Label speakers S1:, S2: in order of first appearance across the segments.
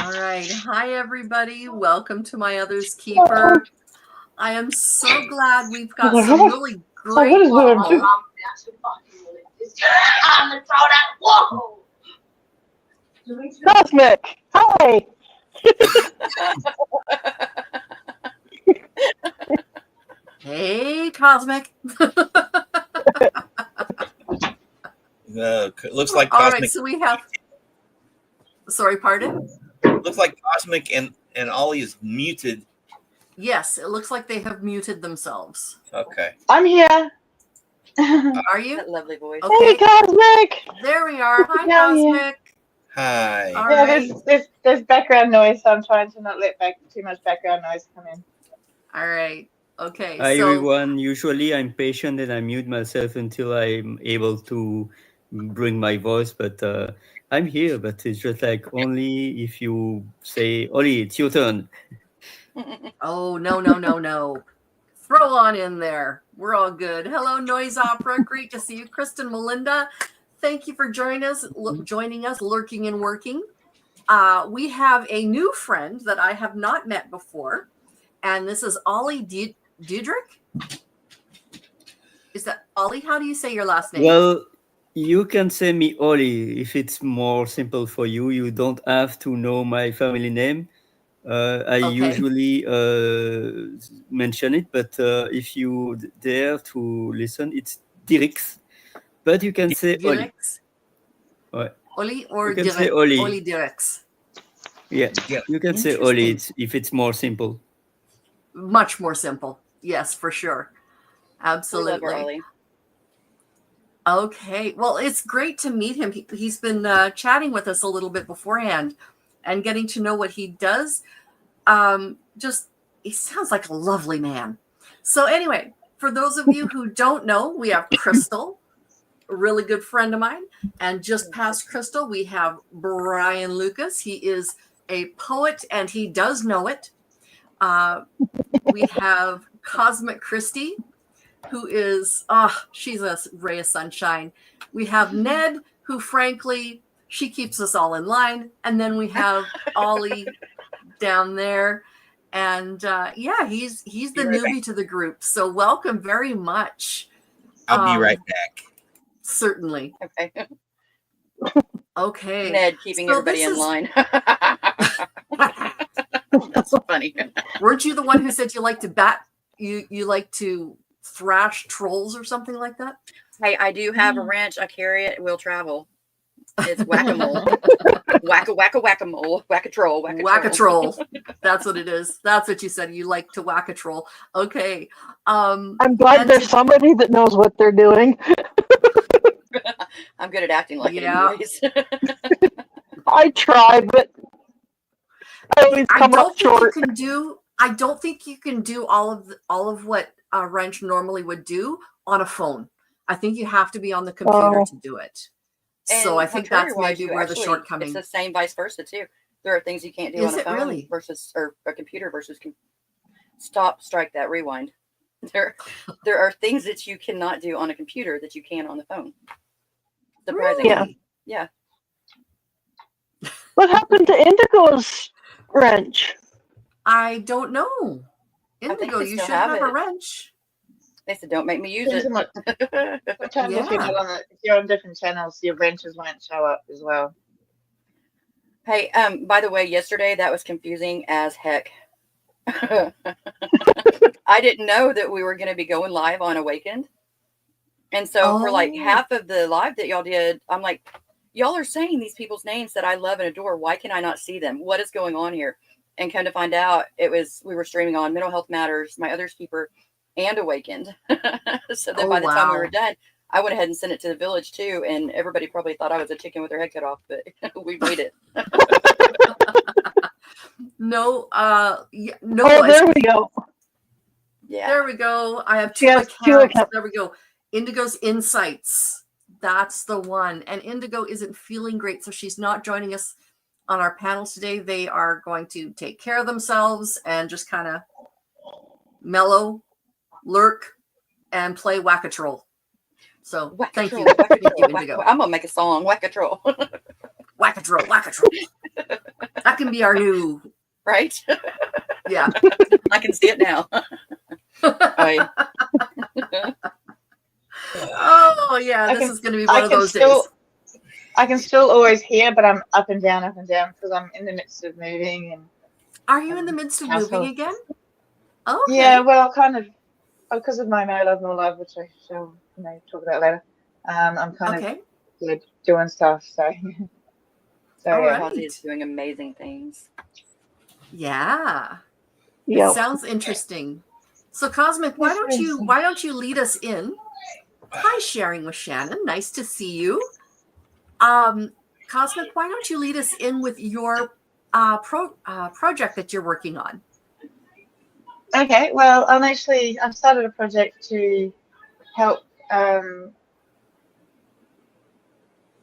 S1: All right. Hi, everybody. Welcome to My Other's Keeper. I am so glad we've got some really great people.
S2: Cosmic, hi.
S1: Hey, Cosmic.
S3: Looks like
S1: All
S3: Cosmic.
S1: right, so we have. Sorry, pardon?
S3: Looks like Cosmic and Ollie is muted.
S1: Yes, it looks like they have muted themselves.
S3: Okay.
S2: I'm here.
S1: Are you?
S4: That lovely voice.
S1: Okay.
S2: Hey, Cosmic.
S1: There we are. Hi,
S2: Down here.
S1: Cosmic.
S3: Hi.
S1: All
S2: Yeah,
S1: right.
S2: there's background noise, so I'm trying to not let too much background noise come in.
S1: All right. Okay.
S5: Hi
S1: So
S5: everyone. Usually I'm patient and I mute myself until I'm able to bring my voice, but I'm here. But it's just like only if you say, Oli, it's your turn.
S1: oh, no. Throw on in there. We're all good. Hello, Noise Opera. Great to see you. Kristen Melinda, thank you for joining us, lurking and working. We have a new friend that I have not met before, and this is Ollie Diedrich. Is that Ollie? How do you say your last name?
S5: Well, you can say me Oli if it's more simple for you. You don't have to know my family name. I usually mention it, but if you dare to listen, it's Dirix. But you can say Oli.
S1: Ouais. Oli or
S5: you can say Oli.
S1: Oli Dirix.
S5: Yeah, you can say Oli if it's more simple.
S1: Much more simple. Yes, for sure. Absolutely. Okay. Well, it's great to meet him. He's been chatting with us a little bit beforehand and getting to know what he does. He sounds like a lovely man. So anyway, for those of you who don't know, we have Crystal, a really good friend of mine. And just past Crystal, we have Brian Lucas. He is a poet and he does know it. We have Cosmic Christie, who is, she's a ray of sunshine. We have Ned, who frankly, she keeps us all in line. And then we have Ollie down there. And he's the newbie to the group. So welcome very much.
S3: I'll be right back.
S1: Certainly. Okay.
S4: Ned keeping everybody in line. That's so funny.
S1: Weren't you the one who said you like to you like to thrash trolls or something like that?
S4: Hey, I do have a wrench. I carry it. We'll travel. It's whack-a-mole. Whack-a-whack-a-mole. Whack-a-troll.
S1: Whack-a-troll. That's what it is. That's what you said. You like to whack-a-troll. Okay.
S2: I'm glad there's somebody that knows what they're doing.
S4: I'm good at acting like it anyways.
S2: I try, but I always come up short.
S1: I don't think you can do all of what a wrench normally would do on a phone. I think you have to be on the computer to do it.
S4: And
S1: so I think that's maybe where the shortcoming.
S4: It's the same vice versa too. There are things you can't do on a phone versus or a computer versus. Strike that, rewind. There are things that you cannot do on a computer that you can on the phone. Surprisingly,
S1: really?
S4: Yeah.
S2: What happened to Indigo's wrench?
S1: I don't know. Indigo, you should have a wrench.
S4: They said, "Don't make me use it."
S2: What time if you're on different channels, your wrenches won't show up as well.
S4: Hey, by the way, yesterday that was confusing as heck. I didn't know that we were going to be going live on Awakened, and so for like half of the live that y'all did, I'm like, y'all are saying these people's names that I love and adore. Why can I not see them? What is going on here? And come to find out, we were streaming on Mental Health Matters, My Other's Keeper, and Awakened. So then by the time we were done, I went ahead and sent it to the village too, and everybody probably thought I was a chicken with their head cut off, but we made it.
S1: No.
S2: Oh, there we go.
S4: Yeah.
S1: There we go. I have two accounts. There we go. Indigo's Insights. That's the one. And Indigo isn't feeling great, so she's not joining us on our panel today. They are going to take care of themselves and just kind of mellow, lurk, and play Whack-a-Troll. So thank you. Thank you, Indigo.
S4: I'm going to make a song, Whack-a-Troll.
S1: Whack-a-Troll, Whack-a-Troll. That can be our new,
S4: Right?
S1: yeah.
S4: I can see it now. Right.
S1: Oh yeah,
S2: I
S1: this
S2: can-
S1: is going to be
S2: I
S1: one of
S2: can
S1: those
S2: still-
S1: days.
S2: I can still always hear, but I'm up and down because I'm in the midst of moving and
S1: Are you in the midst of moving
S2: household.
S1: again? Oh, okay.
S2: Yeah, well, kind of because of my no love, no love, which I shall talk about later. I'm kind
S1: Okay.
S2: of doing stuff, so
S1: All
S2: yeah.
S1: right.
S4: Ozzy is doing amazing things.
S1: Yeah.
S2: Yeah.
S1: It sounds interesting. So Cosmic, why don't you lead us in? Hi, Sharing with Shannon. Nice to see you. Cosmic, why don't you lead us in with your project that you're working on?
S2: Okay, well, I've started a project to help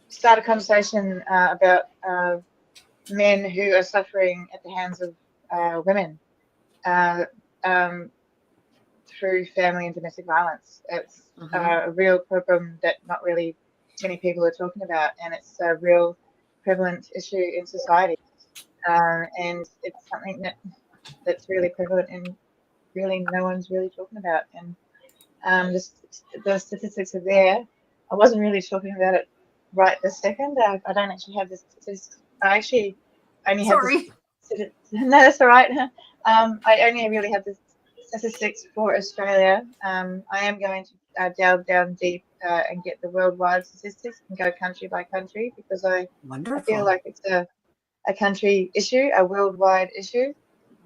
S2: start a conversation about men who are suffering at the hands of women through family and domestic violence. It's a real problem that not really many people are talking about, and it's a real prevalent issue in society. And it's something that's really prevalent and really no one's really talking about. And the statistics are there. I wasn't really talking about it right this second. I don't actually have the statistics. I actually only have
S1: Sorry.
S2: no, that's all right. I only really have the statistics for Australia. I am going to delve down deep and get the worldwide statistics and go country by country because I feel like it's a country issue, a worldwide issue.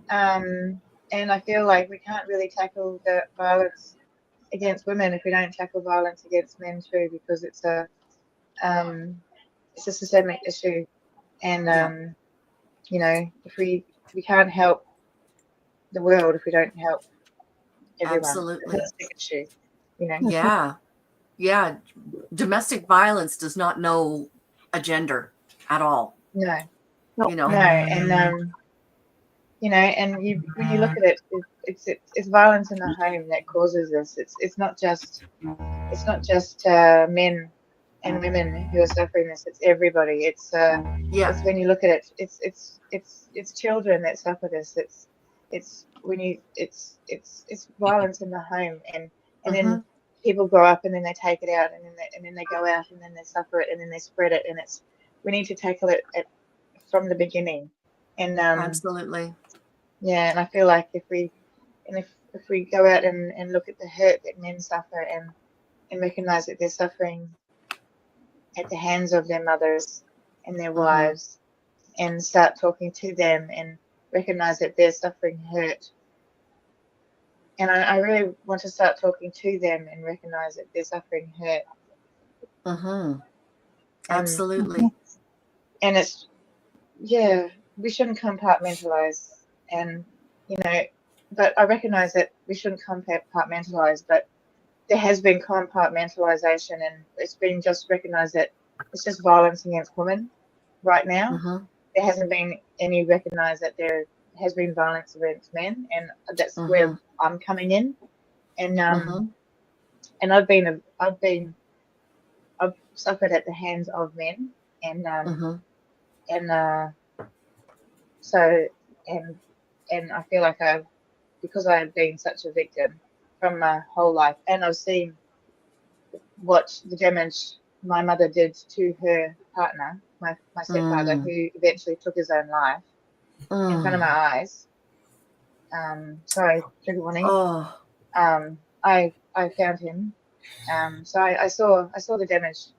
S2: And I feel like we can't really tackle the violence against women if we don't tackle violence against men too, because it's a systemic issue. And if we can't help the world if we don't help everyone.
S1: Absolutely.
S2: It's a big issue,
S1: Yeah. Domestic violence does not know a gender at all.
S2: No.
S1: You know.
S2: No, and when you look at it, it's violence in the home that causes this. It's not just men and women who are suffering this. It's everybody. It's when you look at it, it's children that suffer this. It's violence in the home, and then people grow up and then they take it out, and then they go out and then they suffer it and then they spread it, and we need to tackle it from the beginning. And
S1: absolutely.
S2: Yeah, and I feel like if we go out and look at the hurt that men suffer and recognize that they're suffering at the hands of their mothers and their wives, and start talking to them and recognize that they're suffering hurt. And I really want to start talking to them and recognize that they're suffering hurt.
S1: Absolutely.
S2: And it's, we shouldn't compartmentalize, and but I recognize that we shouldn't compartmentalize, but there has been compartmentalization, and it's been just recognized that it's just violence against women right now. There hasn't been any recognized that there has been violence against men, and that's where I'm coming in. And and I've suffered at the hands of men, and and I feel like because I have been such a victim from my whole life, and I've seen what the damage my mother did to her partner, my stepfather, who eventually took his own life in front of my eyes. Sorry, trigger warning. I found him. So I saw the damage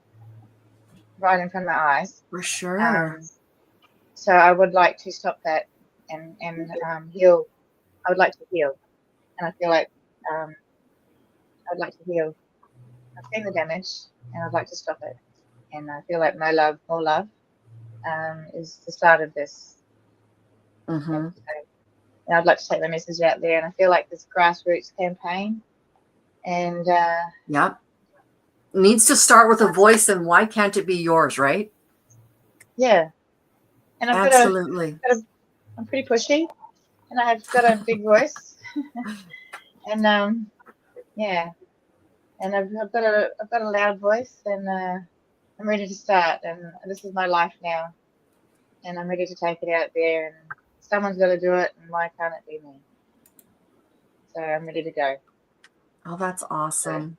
S2: right in front of my eyes.
S1: For sure.
S2: So I would like to stop that and heal. I would like to heal, and I feel like I'd like to heal. I've seen the damage, and I'd like to stop it. And I feel like No Love, More Love is the start of this. And I'd like to take the message out there. And I feel like this grassroots campaign, and
S1: needs to start with a voice. And why can't it be yours, right?
S2: Yeah. And I've
S1: absolutely.
S2: I'm pretty pushy, and I've got a big voice, and and I've got a loud voice, and I'm ready to start. And this is my life now, and I'm ready to take it out there. And someone's got to do it, and why can't it be me? So I'm ready to go.
S1: Oh, that's awesome.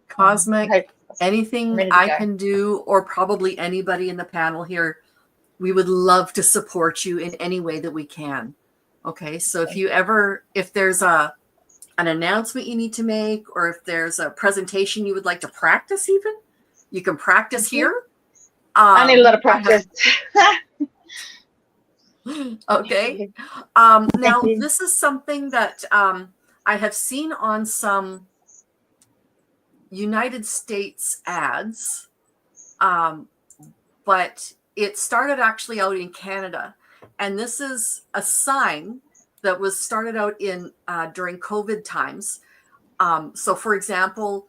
S1: Cosmic,
S2: I'm
S1: anything
S2: ready to
S1: I
S2: go.
S1: can do, or probably anybody in the panel here, we would love to support you in any way that we can. Okay, so if there's an announcement you need to make, or if there's a presentation you would like to practice, even you can practice here.
S2: I need a lot of practice.
S1: Okay. Now,
S2: you.
S1: this is something that I have seen on some United States ads, but it started actually out in Canada. And this is a sign that was started out in during COVID times. So, for example,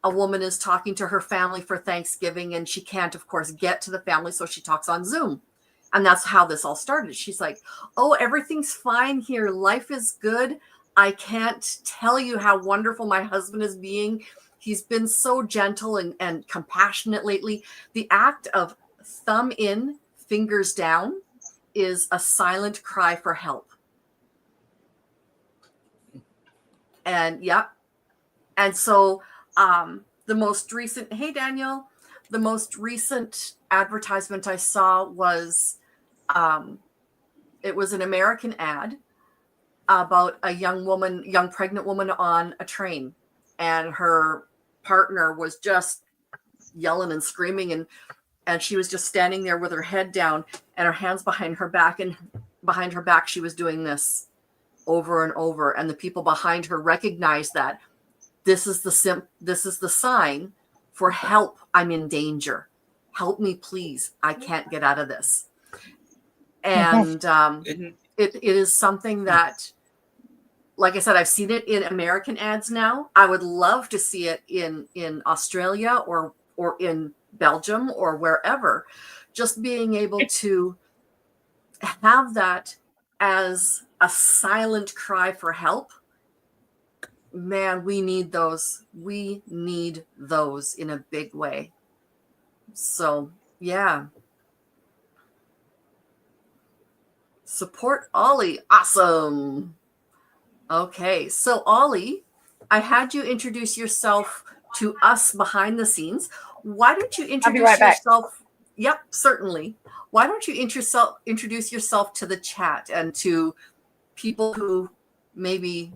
S1: a woman is talking to her family for Thanksgiving, and she can't, of course, get to the family, so she talks on Zoom. And that's how this all started. She's like, oh, everything's fine here. Life is good. I can't tell you how wonderful my husband is being. He's been so gentle and compassionate lately. The act of thumb in, fingers down is a silent cry for help. And yeah. And so the most recent, hey, Daniel, the most recent advertisement I saw was, it was an American ad about a young pregnant woman on a train, and her partner was just yelling and screaming, and she was just standing there with her head down and her hands behind her back, and behind her back she was doing this over and over, and the people behind her recognized that this is the sign for help. I'm in danger. Help me, please. I can't get out of this. And it is something that, like I said, I've seen it in American ads now. I would love to see it in Australia or in Belgium or wherever. Just being able to have that as a silent cry for help. Man, we need those. We need those in a big way. So, yeah. Support Ollie. Awesome. Okay. So, Ollie, I had you introduce yourself to us behind the scenes. Why don't you introduce
S2: right back.
S1: yourself? Yep, certainly. Why don't you introduce yourself to the chat and to people who maybe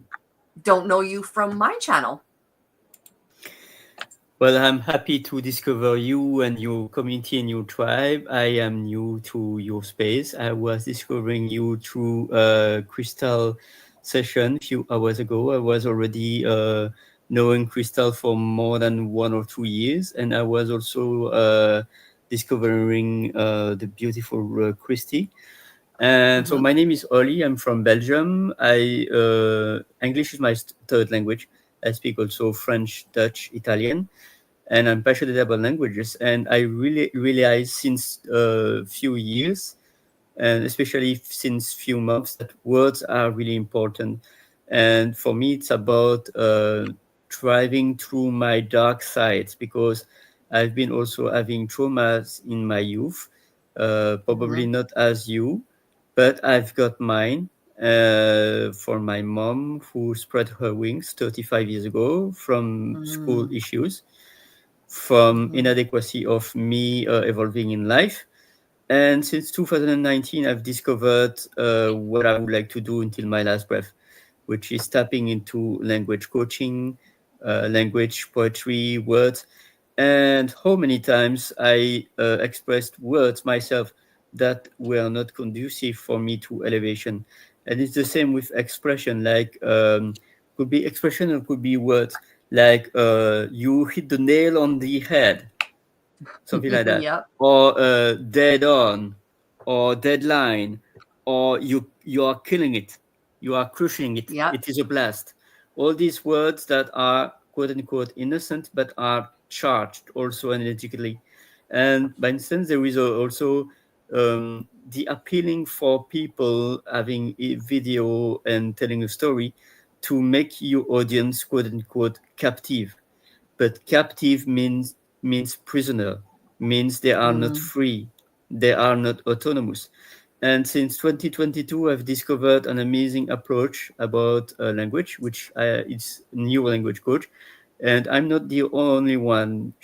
S1: don't know you from my channel?
S5: Well, I'm happy to discover you and your community and your tribe. I am new to your space. I was discovering you through a Crystal session a few hours ago. I was already knowing Crystal for more than 1 or 2 years, and I was also discovering the beautiful Christy. And so my name is Ollie. I'm from Belgium. English is my third language. I speak also French, Dutch, Italian, and I'm passionate about languages. And I really realized since a few years, and especially since few months, that words are really important. And for me, it's about driving through my dark sides, because I've been also having traumas in my youth, probably not as you, but I've got mine for my mom, who spread her wings 35 years ago from school issues, from inadequacy of me evolving in life. And since 2019, I've discovered what I would like to do until my last breath, which is tapping into language coaching, language, poetry, words. And how many times I expressed words myself that were not conducive for me to elevation. And it's the same with expression, like could be expression or could be words, like you hit the nail on the head, something like that.
S1: Yep.
S5: Or dead on, or deadline, or you are killing it, you are crushing it,
S1: Yep.
S5: it is a blast. All these words that are quote unquote innocent but are charged also energetically. And by instance, there is also the appealing for people having a video and telling a story to make your audience quote unquote captive. But captive means prisoner, means they are not free. they are not autonomous. And since 2022, I've discovered an amazing approach about language, which is New Language Coach. And I'm not the only one.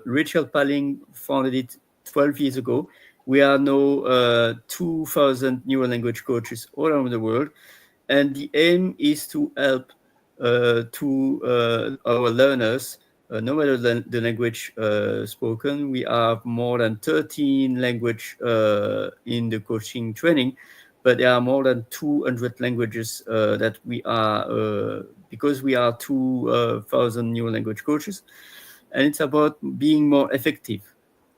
S5: Rachel Paling founded it 12 years ago. We are now 2,000 New Language coaches all around the world. And the aim is to help our learners, no matter the language spoken. We have more than 13 language in the coaching training, but there are more than 200 languages that we are, because we are 2,000 New Language coaches. And it's about being more effective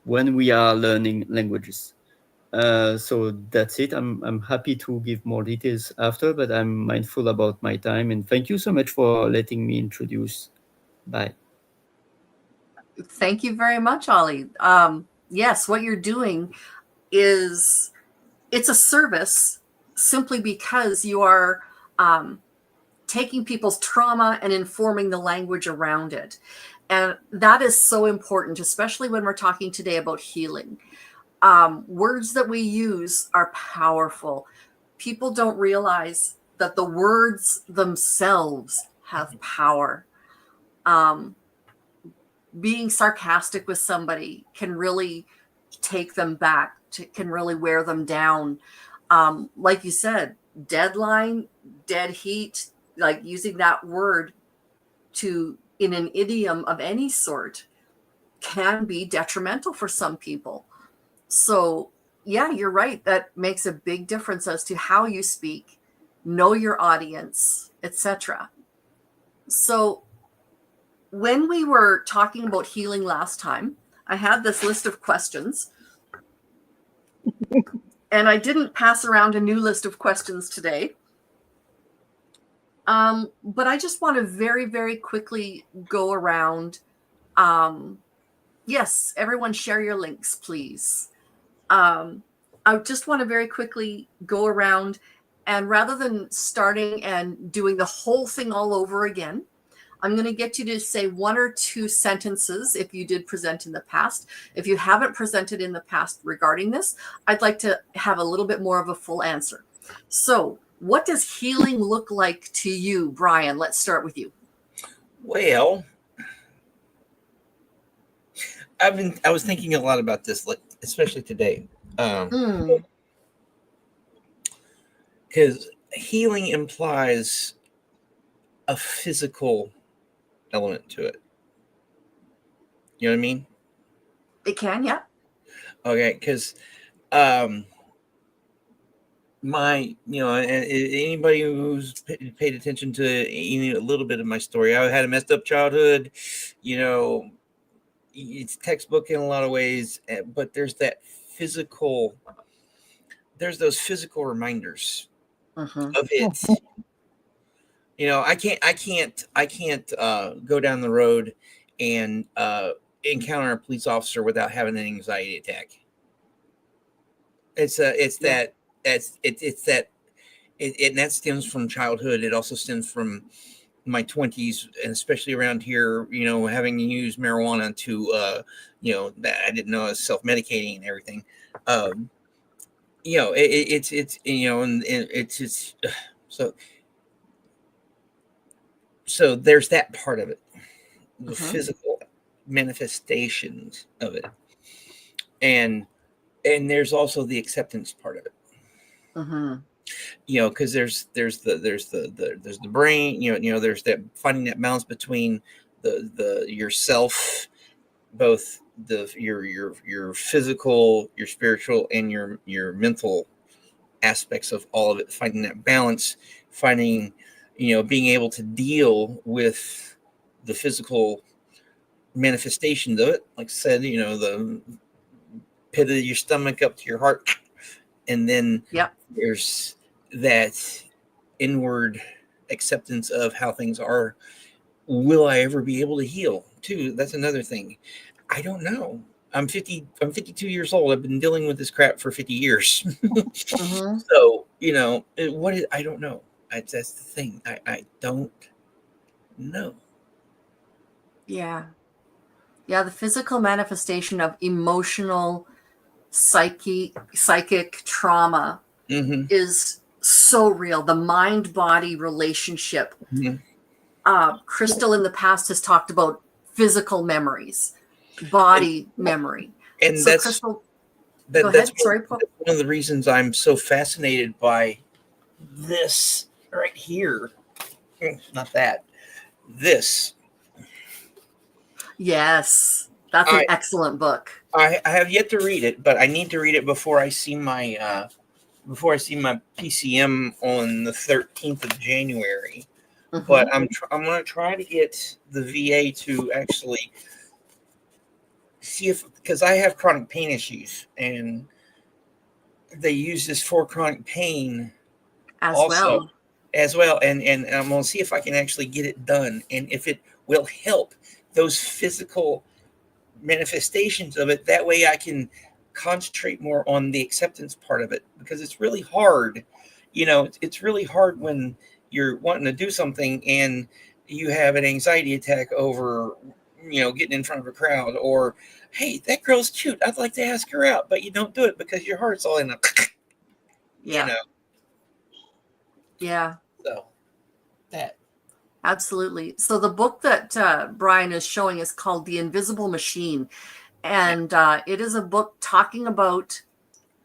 S5: when we are learning languages. So that's it. I'm happy to give more details after, but I'm mindful about my time. And thank you so much for letting me introduce. Bye.
S1: Thank you very much, Ollie. Yes, what you're doing it's a service simply because you are taking people's trauma and informing the language around it. And that is so important, especially when we're talking today about healing. Words that we use are powerful. People don't realize that the words themselves have power. Being sarcastic with somebody can really take them back, can really wear them down. Like you said, deadline, dead heat, like using that word in an idiom of any sort can be detrimental for some people. So yeah, you're right. That makes a big difference as to how you speak, know your audience, etc. So when we were talking about healing last time, I had this list of questions and I didn't pass around a new list of questions today. But I just want to very, very quickly go around. Yes, everyone share your links, please. I just want to very quickly go around, and rather than starting and doing the whole thing all over again, I'm going to get you to say one or two sentences if you did present in the past. If you haven't presented in the past regarding this, I'd like to have a little bit more of a full answer. So what does healing look like to you, Brian? Let's start with you.
S3: Well, I was thinking a lot about this, especially today, because healing implies a physical element to it. You know what I mean?
S1: It can, yeah.
S3: Okay, because anybody who's paid attention to a little bit of my story, I had a messed up childhood. It's textbook in a lot of ways, but there's those physical reminders of it. I can't go down the road and encounter a police officer without having an anxiety attack. And that stems from childhood. It also stems from my 20s, and especially around here, having used marijuana to, that I didn't know I was self-medicating and everything. So there's that part of it, the physical manifestations of it, and there's also the acceptance part of it. Because there's the brain, there's that finding that balance between the yourself, both your physical, your spiritual, and your mental aspects of all of it, finding that balance, being able to deal with the physical manifestations of it, like I said, the pit of your stomach up to your heart, and then there's that inward acceptance of how things are. Will I ever be able to heal too? That's another thing. I don't know. I'm 52 years old. I've been dealing with this crap for 50 years. So, I don't know. That's the thing. I don't know.
S1: Yeah. Yeah. The physical manifestation of emotional psychic trauma
S3: Mm-hmm.
S1: is so real. The mind-body relationship.
S3: Mm-hmm.
S1: Crystal in the past has talked about physical memories, body memory.
S3: And
S1: So
S3: that's
S1: Crystal,
S3: that,
S1: go
S3: that's
S1: ahead. Sorry,
S3: one of the reasons I'm so fascinated by this right here. Not that. This.
S1: Yes, that's an excellent book.
S3: I have yet to read it, but I need to read it before I see my PCM on the 13th of January.
S1: Mhm.
S3: But I'm going to try to get the VA to actually see if, because I have chronic pain issues, and they use this for chronic pain
S1: as
S3: also
S1: well.
S3: and I'm going to see if I can actually get it done, and if it will help those physical manifestations of it. That way I can concentrate more on the acceptance part of it, because it's really hard. It's really hard when you're wanting to do something and you have an anxiety attack over getting in front of a crowd, or hey, that girl's cute, I'd like to ask her out, but you don't do it because your heart's all in a
S1: Yeah. Yeah.
S3: So that.
S1: Absolutely. So the book that Brian is showing is called The Invisible Machine. And it is a book talking about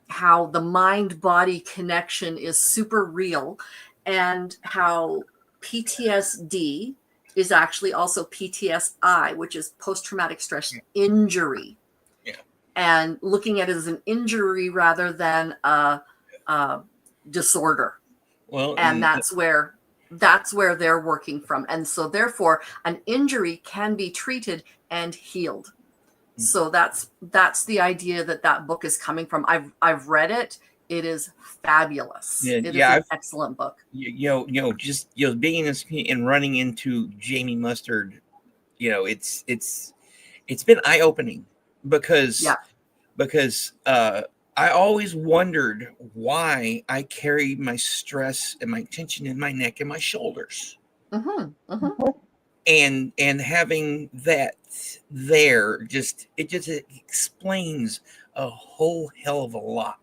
S1: how the mind-body connection is super real, and how PTSD is actually also PTSI, which is post-traumatic stress injury.
S3: Yeah.
S1: And looking at it as an injury rather than a disorder.
S3: Well,
S1: and that's where they're working from. And so therefore an injury can be treated and healed. So that's the idea that book is coming from. I've read it. It is fabulous. It is an excellent book.
S3: Just being in this community and running into Jamie Mustard, it's been eye-opening, because I always wondered why I carry my stress and my tension in my neck and my shoulders.
S1: Mm-hmm, mm-hmm.
S3: And having that there just explains a whole hell of a lot.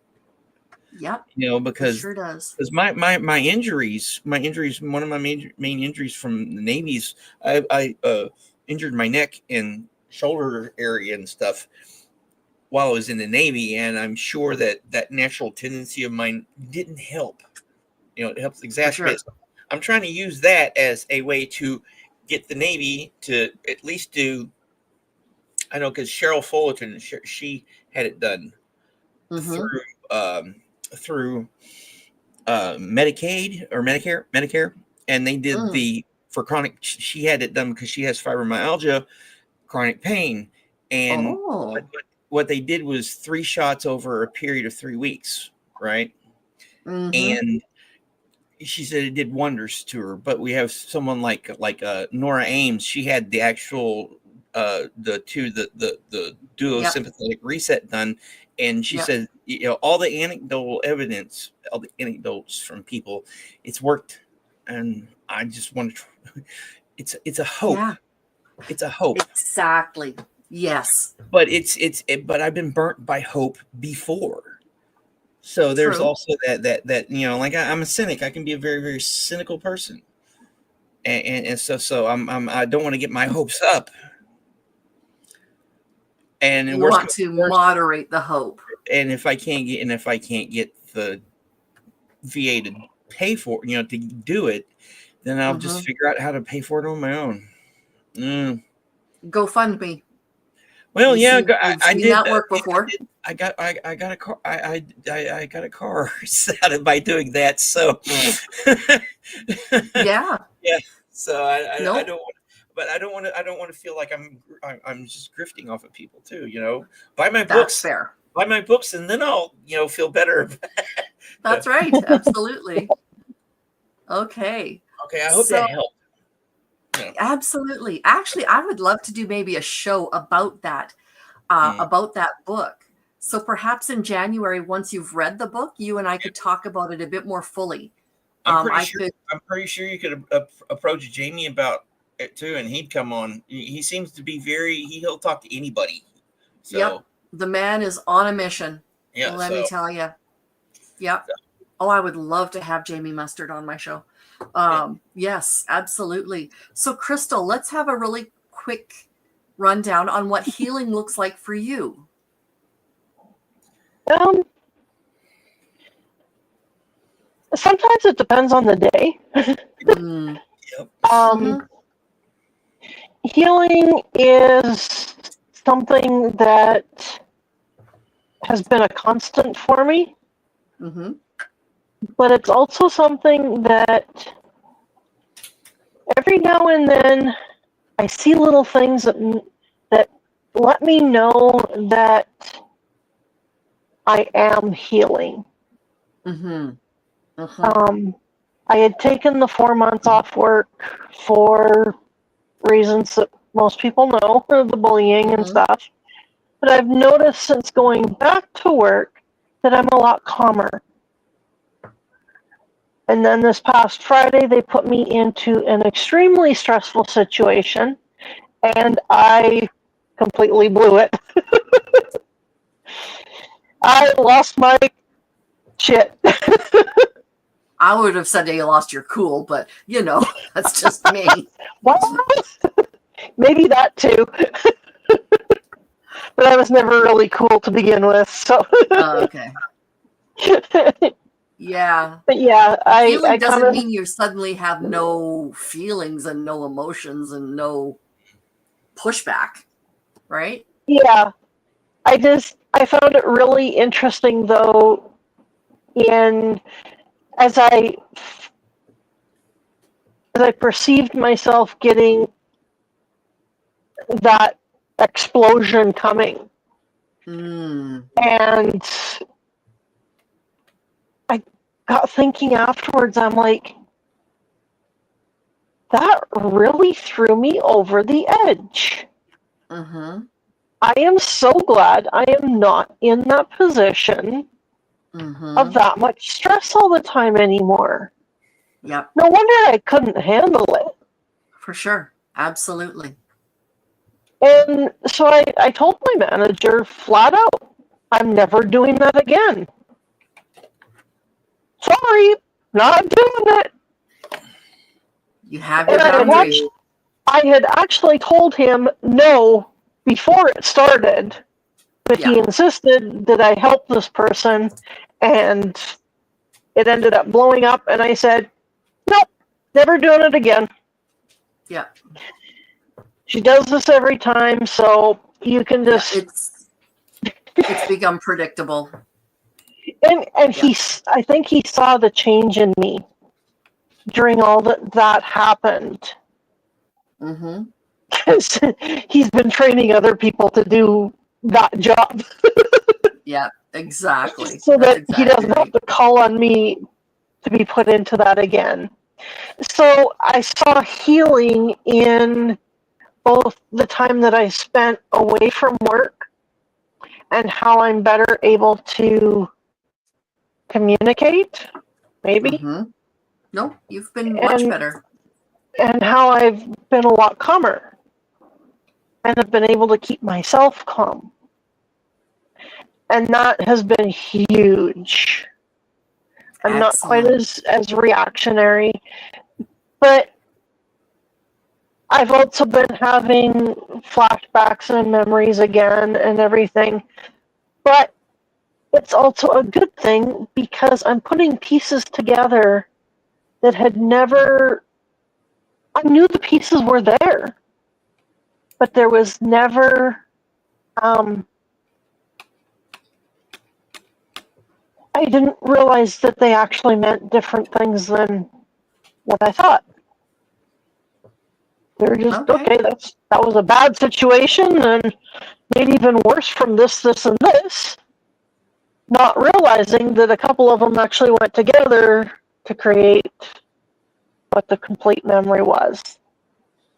S1: Yep.
S3: Because
S1: it sure does.
S3: Because my injuries, one of my main injuries from the Navy's, I injured my neck and shoulder area and stuff while I was in the Navy, and I'm sure that natural tendency of mine didn't help. It helps exacerbate.
S1: Sure.
S3: I'm trying to use that as a way to get the Navy to at least do. I know, because Cheryl Fullerton, she had it done
S1: mm-hmm.
S3: through Medicaid or Medicare, and they did for chronic. She had it done because she has fibromyalgia, chronic pain, and what they did was 3 shots over a period of 3 weeks, right?
S1: Mm-hmm.
S3: And she said it did wonders to her. But we have someone like Nora Ames. She had the actual the duosympathetic reset done, and she said all the anecdotes from people, it's worked, and I just want to. It's a hope.
S1: Yeah.
S3: It's a hope.
S1: Exactly. Yes.
S3: But but I've been burnt by hope before. So there's also that like I'm a cynic. I can be a very, very cynical person. And so I don't want to get my hopes up. And
S1: you want to moderate the hope.
S3: And if I can't get the VA to pay for to do it, then I'll just figure out how to pay for it on my own.
S1: GoFundMe.
S3: Well, I did
S1: that work before.
S3: I got a car. I got a car out of by doing that. So
S1: yeah.
S3: So I don't want, but I don't want to feel like I'm just grifting off of people too. Buy my books.
S1: Fair.
S3: Buy my books, and then I'll feel better.
S1: That's right. Absolutely. Okay.
S3: I hope that helped.
S1: Absolutely. Actually, I would love to do maybe a show about that book. So perhaps in January, once you've read the book, you and I could talk about it a bit more fully.
S3: I'm pretty sure you could approach Jamie about it too, and he'd come on. He seems to be he'll talk to anybody. So.
S1: Yep. The man is on a mission.
S3: Yeah.
S1: Let
S3: so
S1: me tell you. Yep. Oh, I would love to have Jamie Mustard on my show. Yes, absolutely. So, Crystal, let's have a really quick rundown on what healing looks like for you.
S6: Sometimes it depends on the day.
S1: Mm.
S3: Yep.
S1: Mhm.
S6: Healing is something that has been a constant for me,
S1: Mm-hmm.
S6: but it's also something that every now and then I see little things that let me know that I am healing.
S1: Mm-hmm. Mm-hmm.
S6: I had taken the 4 months off work for reasons that most people know, the bullying and
S1: Mhm.
S6: stuff. But I've noticed since going back to work that I'm a lot calmer. And then this past Friday, they put me into an extremely stressful situation, and I completely blew it. I lost my shit.
S1: I would have said that you lost your cool, but that's just me.
S6: What? Maybe that too. But I was never really cool to begin with, so.
S1: Okay. Yeah.
S6: But yeah, I
S1: Healing doesn't
S6: kind of.
S1: mean you suddenly have no feelings and no emotions and no pushback, right?
S6: Yeah, I found it really interesting though, in as I perceived myself getting that explosion coming,
S1: Mm.
S6: and I got thinking afterwards, I'm like, that really threw me over the edge.
S1: Mm-hmm.
S6: I am so glad I am not in that position
S1: Mm-hmm.
S6: of that much stress all the time anymore.
S1: Yep,
S6: No wonder I couldn't handle it.
S1: for sure. Absolutely.
S6: And so I told my manager flat out, I'm never doing that again. Sorry, not doing it.
S1: You have your
S6: And
S1: boundary.
S6: I had actually told him no before it started, but he insisted that I help this person, and it ended up blowing up, and I said, nope, never doing it again.
S1: Yeah.
S6: She does this every time, so you can just...
S1: It's become predictable.
S6: And I think he saw the change in me during all that happened.
S1: Mm-hmm.
S6: Because he's been training other people to do that job.
S1: Yeah, exactly.
S6: So
S1: That's
S6: that he doesn't have to call on me to be put into that again. So I saw healing in both the time that I spent away from work and how I'm better able to communicate, maybe.
S1: Mm-hmm. No, you've been much better.
S6: And how I've been a lot calmer. And have been able to keep myself calm. And that has been huge. I'm not quite as reactionary, but I've also been having flashbacks and memories again and everything. But it's also a good thing because I'm putting pieces together that had never... I knew the pieces were there, but there was never... I didn't realize that they actually meant different things than what I thought. They were just, okay, that was a bad situation and made even worse from this, and this. Not realizing that a couple of them actually went together to create what the complete memory was.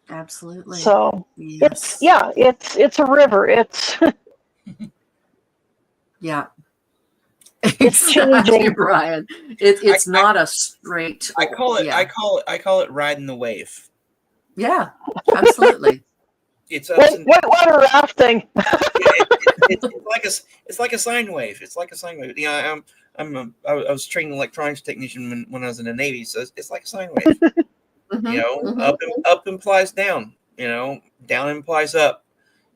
S1: Absolutely.
S6: So
S1: yes.
S6: it's a river. It's
S1: yeah.
S6: It's changing,
S1: Brian. It's not a straight.
S3: I call it riding the wave.
S1: Yeah, absolutely.
S3: It's ups and
S6: Whitewater rafting.
S3: it's like a sine wave. It's like a sine wave. Yeah, I was trained electronics technician when I was in the Navy, so it's like a sine wave. Up implies down. Down implies up.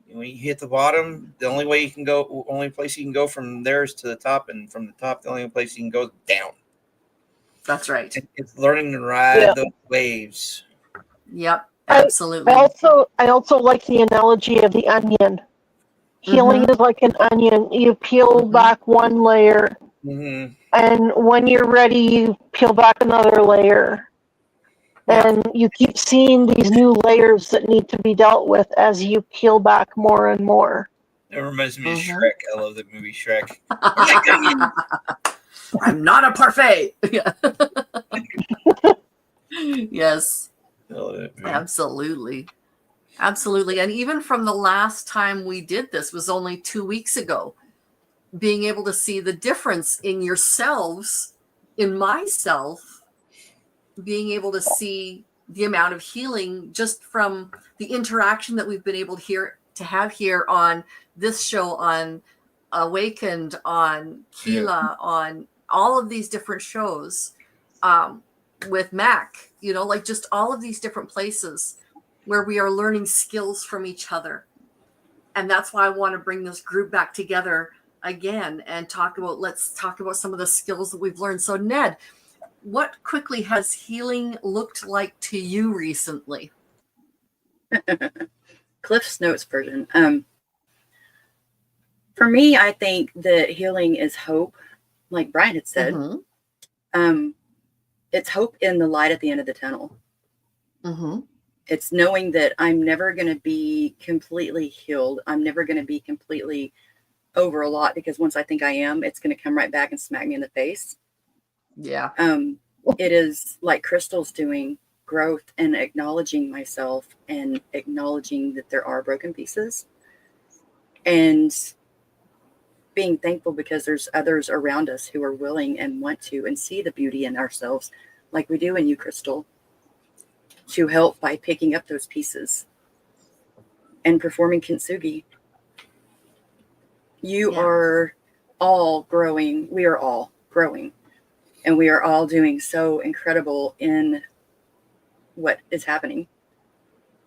S3: When you hit the bottom, the only place you can go from there is to the top, and from the top, the only place you can go is down.
S1: That's right.
S3: It's learning to ride those waves.
S1: Yep, absolutely.
S6: I also like the analogy of the onion. Healing is like an onion. You peel back one layer, and when you're ready, you peel back another layer. And you keep seeing these new layers that need to be dealt with as you peel back more and more.
S3: It reminds me of Shrek. I love the movie Shrek.
S1: I'm not a parfait. Yes. Absolutely. Absolutely. And even from the last time we did this was only 2 weeks ago, being able to see the difference in yourselves, in myself, being able to see the amount of healing just from the interaction that we've been able to have here on this show, on Awakened, on Keela, on all of these different shows, with Mac, like just all of these different places where we are learning skills from each other. And that's why I want to bring this group back together again and let's talk about some of the skills that we've learned. So Ned, what quickly has healing looked like to you recently?
S4: Cliff's Notes version. For me, I think that healing is hope, like Brian had said. It's hope in the light at the end of the tunnel. It's knowing that I'm never going to be completely healed. I'm never going to be completely over a lot, because once I think I am, it's going to come right back and smack me in the face.
S1: Yeah.
S4: It is like Crystal's doing, growth and acknowledging myself and acknowledging that there are broken pieces, and being thankful because there's others around us who are willing and want to and see the beauty in ourselves, like we do in you, Crystal, to help by picking up those pieces and performing kintsugi. You are all growing. We are all growing. And we are all doing so incredible in what is happening.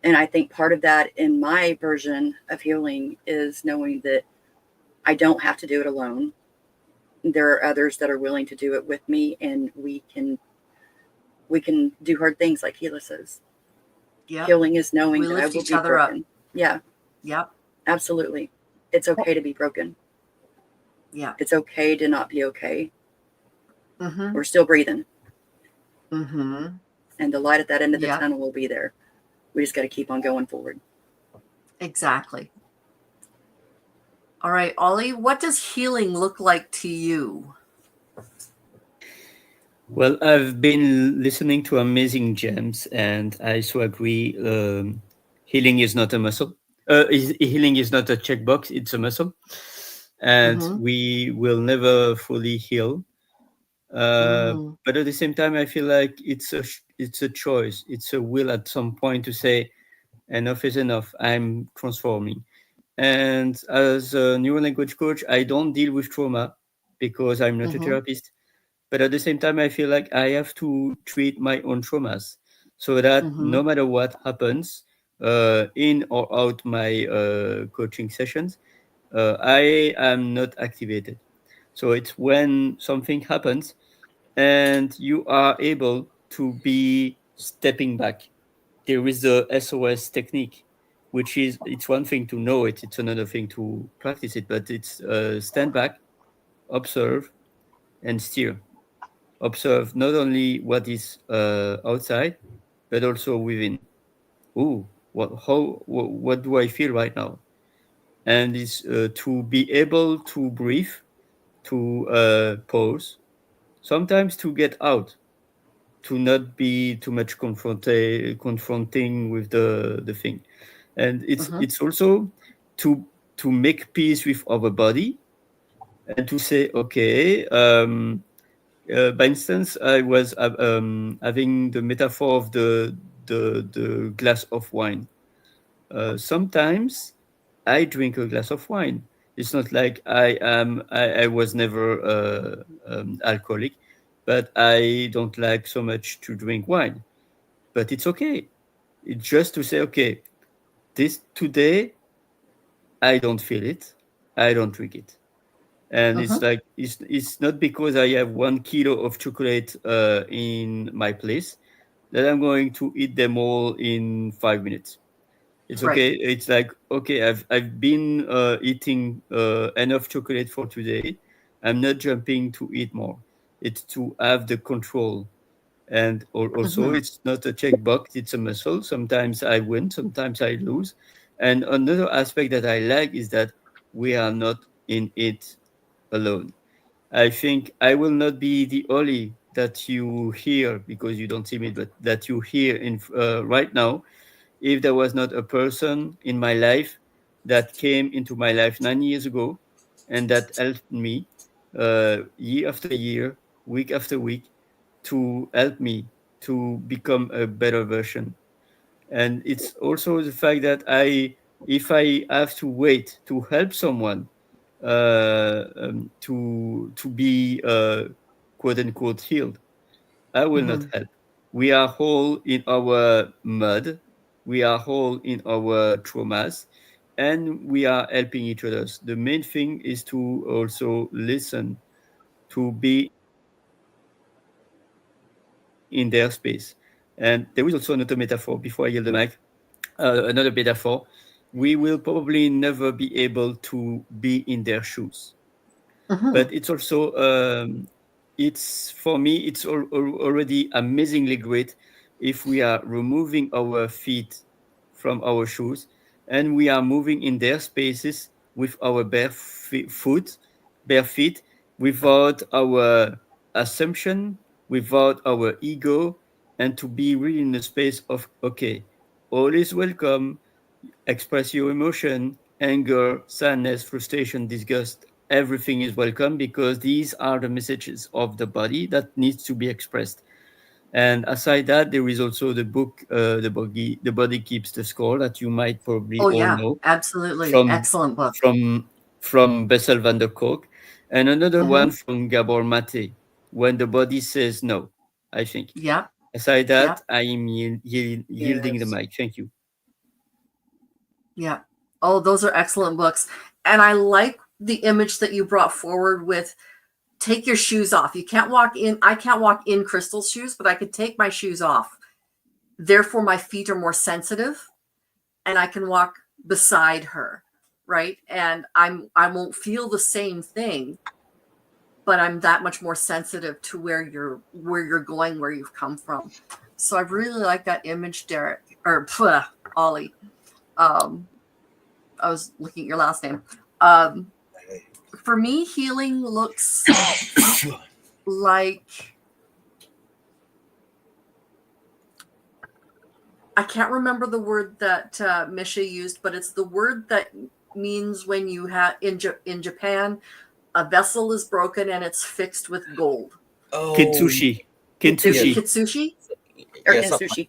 S4: And I think part of that in my version of healing is knowing that I don't have to do it alone. There are others that are willing to do it with me, and we can do hard things, like Keela says.
S1: Yeah.
S4: Healing is knowing
S1: we
S4: that
S1: lift
S4: I will
S1: each
S4: be
S1: other
S4: broken.
S1: up.
S4: Yeah.
S1: Yep.
S4: Absolutely. It's okay to be broken.
S1: Yeah.
S4: It's okay to not be okay.
S1: Mm-hmm.
S4: We're still breathing.
S1: Mm-hmm.
S4: And the light at that end of the tunnel will be there. We just got to keep on going forward.
S1: Exactly. All right, Ollie, what does healing look like to you?
S5: Well, I've been listening to amazing gems, and I so agree. Healing is not a muscle. Healing is not a checkbox; it's a muscle, and we will never fully heal. But at the same time, I feel like it's a choice. It's a will at some point to say, enough is enough. I'm transforming. And as a neuro language coach, I don't deal with trauma because I'm not a therapist. But at the same time, I feel like I have to treat my own traumas so that no matter what happens in or out my coaching sessions, I am not activated. So it's when something happens and you are able to be stepping back. There is the SOS technique, which is, it's one thing to know it, it's another thing to practice it, but it's stand back, observe, and steer. Observe not only what is outside, but also within. Ooh, what do I feel right now? And it's to be able to breathe, to pause, sometimes to get out, to not be too much confronting with the thing. And it's also to make peace with our body and to say, okay, by instance, I was having the metaphor of the glass of wine. Sometimes I drink a glass of wine. It's not like I was never alcoholic, but I don't like so much to drink wine. But it's okay. It's just to say, okay, this today I don't feel it. I don't drink it. And it's
S1: Mhm.
S5: like it's not because I have 1 kilo of chocolate in my place that I'm going to eat them all in 5 minutes. It's
S1: Right.
S5: okay. It's like, okay, I've been eating enough chocolate for today. I'm not jumping to eat more. It's to have the control. And also,
S1: Mhm.
S5: it's not a checkbox, it's a muscle. Sometimes I win, sometimes I lose. And another aspect that I like is that we are not in it alone. I think I will not be the only that you hear, because you don't see me, but that you hear in right now, if there was not a person in my life that came into my life 9 years ago and that helped me year after year, week after week, to help me to become a better version. And it's also the fact that if I have to wait to help someone to be quote unquote healed, I will not
S1: Mhm.
S5: help. We are all in our mud. We are all in our traumas, and we are helping each other. The main thing is to also listen, to be in their space. And there is also another metaphor before I yield the mic. Another metaphor. We will probably never be able to be in their shoes, but
S1: Mhm.
S5: it's also it's for me it's already amazingly great if we are removing our feet from our shoes and we are moving in their spaces with our bare feet, without our assumption, without our ego, and to be really in the space of, okay, all is welcome. Express your emotion, anger, sadness, frustration, disgust. Everything is welcome, because these are the messages of the body that needs to be expressed. And aside that, there is also the book, the body keeps the score, that you might probably
S1: Oh
S5: all
S1: yeah,
S5: know
S1: absolutely.
S5: from
S1: Excellent book.
S5: from from Bessel van der Kolk, and another one
S1: Mhm.
S5: from Gabor Mate, When the Body Says No. I think.
S1: Yep.
S5: Aside that,
S1: Yep.
S5: I am yielding the
S2: Yes.
S5: mic. Thank you.
S1: Yeah. Oh, those are excellent books. And I like the image that you brought forward with take your shoes off. You can't walk in. I can't walk in Crystal's shoes, but I could take my shoes off. Therefore, my feet are more sensitive and I can walk beside her. Right. And I won't feel the same thing, but I'm that much more sensitive to where you're going, where you've come from. So I really like that image, Derek, or Ollie. Um, I was looking at your last name. For me, healing looks like I can't remember the word that Misha used, but it's the word that means when you have in Japan, a vessel is broken and it's fixed with gold.
S3: Oh,
S5: Kintsushi.
S1: Kitsushi.
S5: Kintsushi.
S1: Kitsushi?
S4: Or
S3: yes.
S4: Sushi.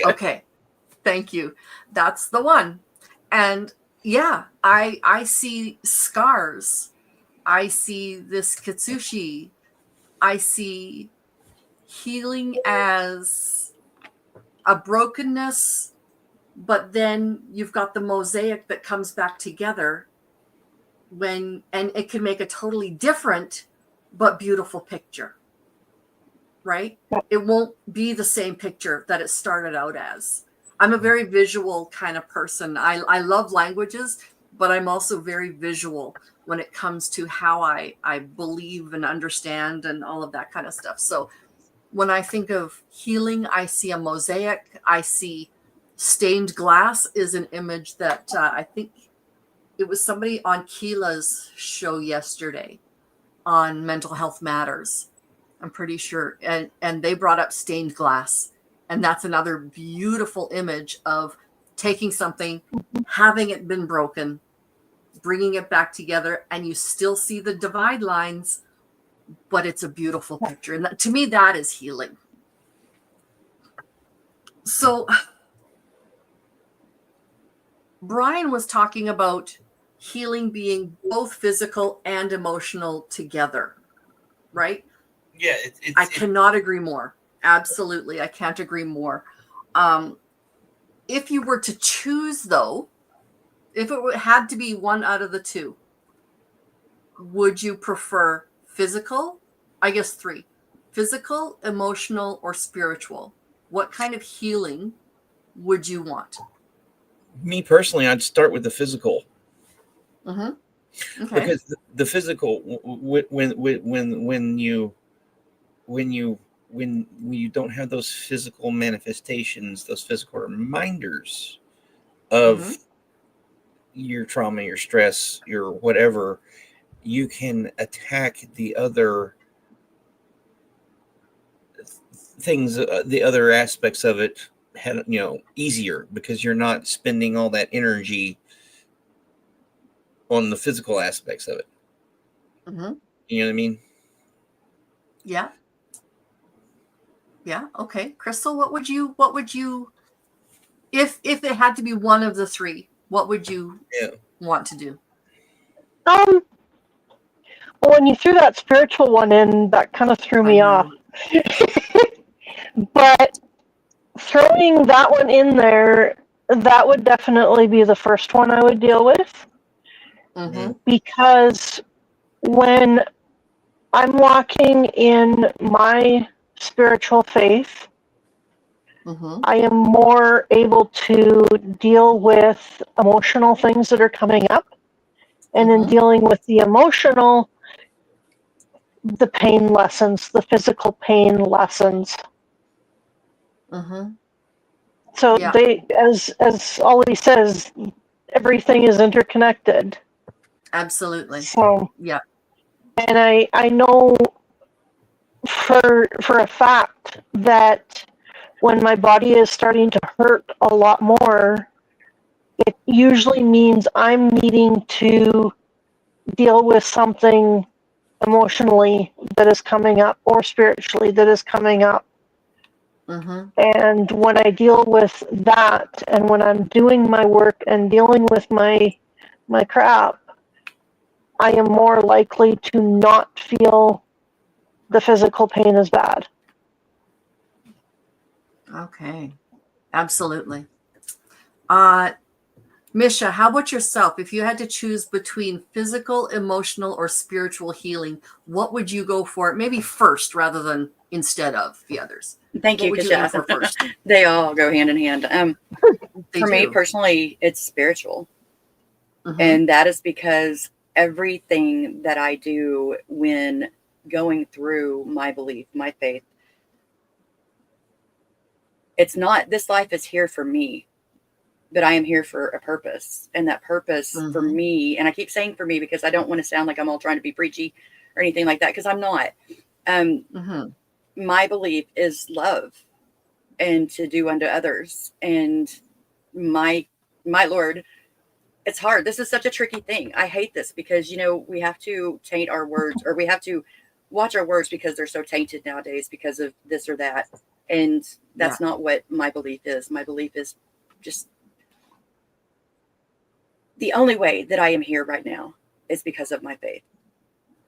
S1: Okay. Thank you. That's the one. And yeah, I see scars. I see this Kitsushi. I see healing as a brokenness, but then you've got the mosaic that comes back together and it can make a totally different but beautiful picture, right? It won't be the same picture that it started out as. I'm a very visual kind of person. I love languages, but I'm also very visual when it comes to how I believe and understand and all of that kind of stuff. So when I think of healing, I see a mosaic. I see stained glass is an image that I think it was somebody on Keela's show yesterday on Mental Health Matters. I'm pretty sure. And they brought up stained glass. And that's another beautiful image of taking something, having it been broken, bringing it back together, and you still see the divide lines, but it's a beautiful picture. And that, to me, that is healing. So Brian was talking about healing being both physical and emotional together, right?
S3: Yeah,
S1: I cannot agree more. Absolutely, I can't agree more. If you were to choose, though, if it had to be one out of the two, would you prefer physical? I guess three: physical, emotional, or spiritual. What kind of healing would you want?
S3: me personally, I'd start with the physical.
S1: Mm-hmm. Okay.
S3: Because the physical, when you don't have those physical manifestations, those physical reminders of your trauma, your stress, your whatever, you can attack the other things, the other aspects of it, easier, because you're not spending all that energy on the physical aspects of it.
S1: Mm-hmm.
S3: You know what I mean?
S1: Yeah. Yeah. Okay. Crystal, what would you if it had to be one of the three, what would you want to do?
S6: Well, when you threw that spiritual one in, that kind of threw me off. But throwing that one in there, that would definitely be the first one I would deal with.
S1: Mm-hmm.
S6: Because when I'm walking in my spiritual faith,
S1: Mm-hmm.
S6: I am more able to deal with emotional things that are coming up. And in dealing with the emotional, the pain lessens, the physical pain lessens.
S1: Mm-hmm.
S6: So they, as Ollie says, everything is interconnected.
S1: Absolutely.
S6: So
S1: yeah.
S6: And I know for a fact that when my body is starting to hurt a lot more, it usually means I'm needing to deal with something emotionally that is coming up or spiritually that is coming up.
S1: Mm-hmm.
S6: And when I deal with that, and when I'm doing my work and dealing with my crap, I am more likely to not feel the physical pain as bad.
S1: Okay. Absolutely. Misha, how about yourself? If you had to choose between physical, emotional, or spiritual healing, what would you go for? Maybe first rather than instead of the others.
S4: Thank you,
S1: What would you aim
S4: Kasia.
S1: for first?
S4: They all go hand in hand.
S1: They
S4: For me
S1: do.
S4: personally, it's spiritual.
S1: Mhm.
S4: And that is because everything that I do when going through my belief, my faith, it's not, this life is here for me, but I am here for a purpose. And that purpose for
S1: Mhm.
S4: me, and I keep saying for me because I don't want to sound like I'm all trying to be preachy or anything like that, because I'm not.
S1: Mhm.
S4: My belief is love and to do unto others. And my Lord, it's hard. This is such a tricky thing. I hate this because, we have to taint our words, or we have to watch our words because they're so tainted nowadays because of this or that. And that's not what my belief is. My belief is just the only way that I am here right now is because of my faith.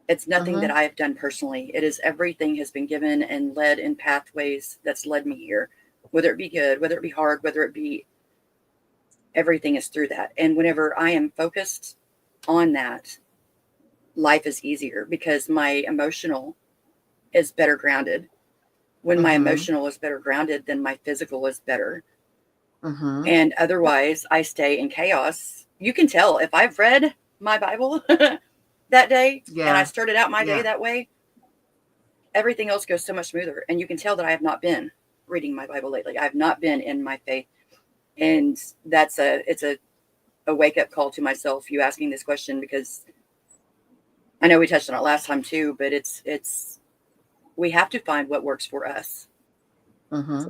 S4: It's nothing that I have done personally. It is everything has been given and led in pathways that's led me here, whether it be good, whether it be hard, whether it be, everything is through that. And whenever I am focused on that, life is easier because my emotional is better grounded. When my emotional is better grounded, then my physical is better. And otherwise, I stay in chaos. You can tell if I've read my Bible that day and I started out my day that way, everything else goes so much smoother. And you can tell that I have not been reading my Bible lately. I have not been in my faith. And it's a wake up call to myself, you asking this question, because I know we touched on it last time too, but we have to find what works for us.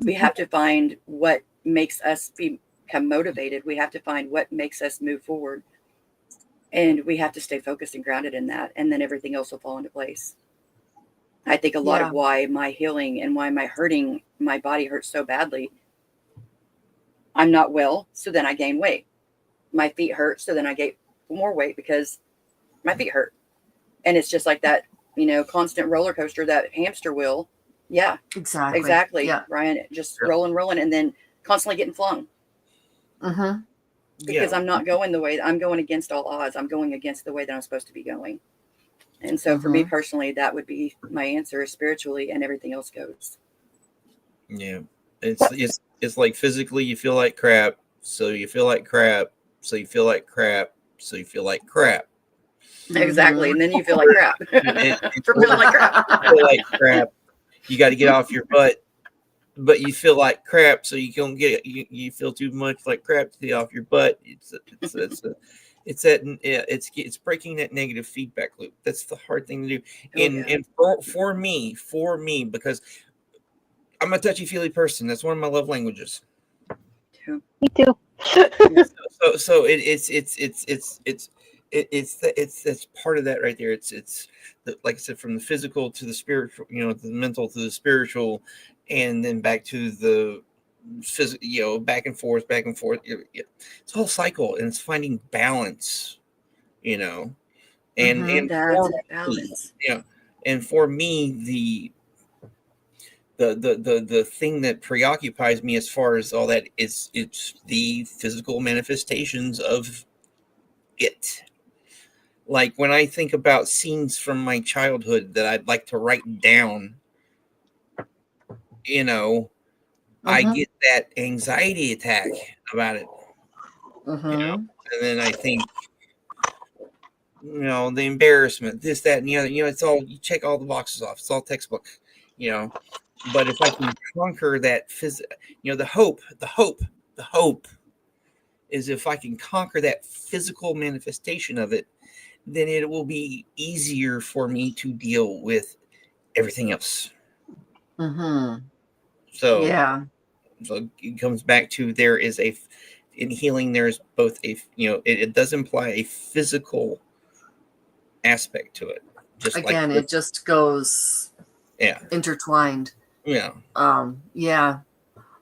S4: We have to find what makes us become motivated. We have to find what makes us move forward. And we have to stay focused and grounded in that. And then everything else will fall into place. I think a lot of why my healing and why my body hurts so badly, I'm not well, so then I gain weight. my feet hurt. So then I gained more weight because my feet hurt. And it's just like that, constant roller coaster, that hamster wheel. Yeah, exactly.
S1: Yeah.
S4: Ryan, just
S3: Sure.
S4: rolling, and then constantly getting flung
S1: Mm-hmm.
S4: because
S3: Yeah.
S4: I'm not going the way I'm going against all odds. I'm going against the way that I'm supposed to be going. And so for me personally, that would be my answer, spiritually, and everything else goes.
S3: Yeah. It's like physically you feel like crap, so you feel like crap, so you feel like crap, so you feel like crap.
S4: Exactly. And then you feel like crap for feeling like crap.
S3: You feel like crap. You got to get off your butt, but you feel like crap, so you don't get you feel too much like crap to get off your butt. It's breaking that negative feedback loop. That's the hard thing to do. And for me, because I'm a touchy-feely person. That's one of my love languages.
S6: Me too.
S3: So it's part of that right there. It's like I said, from the physical to the spiritual, the mental to the spiritual, and then back to the physical, back and forth. It's a whole cycle, and it's finding balance, and
S4: That's balance.
S3: and for me, the thing that preoccupies me as far as all that it's the physical manifestations of it. Like when I think about scenes from my childhood that I'd like to write down, I get that anxiety attack about it. And then I think, the embarrassment, this, that, and the other, it's all, you check all the boxes off. It's all textbook, but if I can conquer that the hope is if I can conquer that physical manifestation of it, then it will be easier for me to deal with everything else. So
S1: Yeah.
S3: So it comes back to in healing, there's both it does imply a physical aspect to it. Just
S1: Again, it just goes intertwined.
S3: Yeah.
S1: Yeah.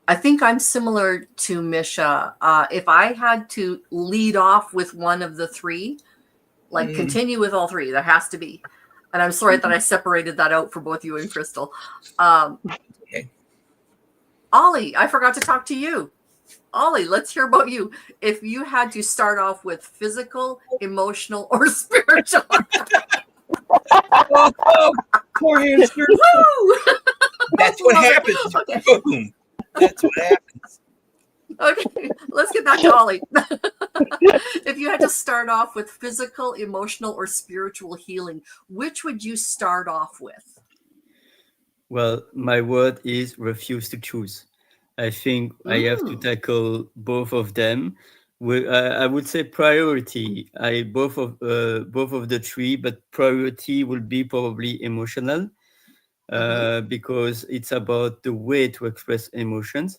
S1: I think I'm similar to Misha. If I had to lead off with one of the three, like continue with all three, there has to be. And I'm sorry that I separated that out for both you and Crystal.
S3: Okay.
S1: Ollie, I forgot to talk to you. Ollie, let's hear about you. If you had to start off with physical, emotional, or spiritual.
S3: Poor hamster.
S1: Woo!
S3: That's what happens.
S1: Okay.
S3: Boom. That's what happens.
S1: Okay, let's get back to Ollie. If you had to start off with physical, emotional, or spiritual healing, which would you start off with?
S5: Well, my word is refuse to choose. I think I have to tackle both of them. I would say priority. Both of the three, but priority will be probably emotional, because it's about the way to express emotions.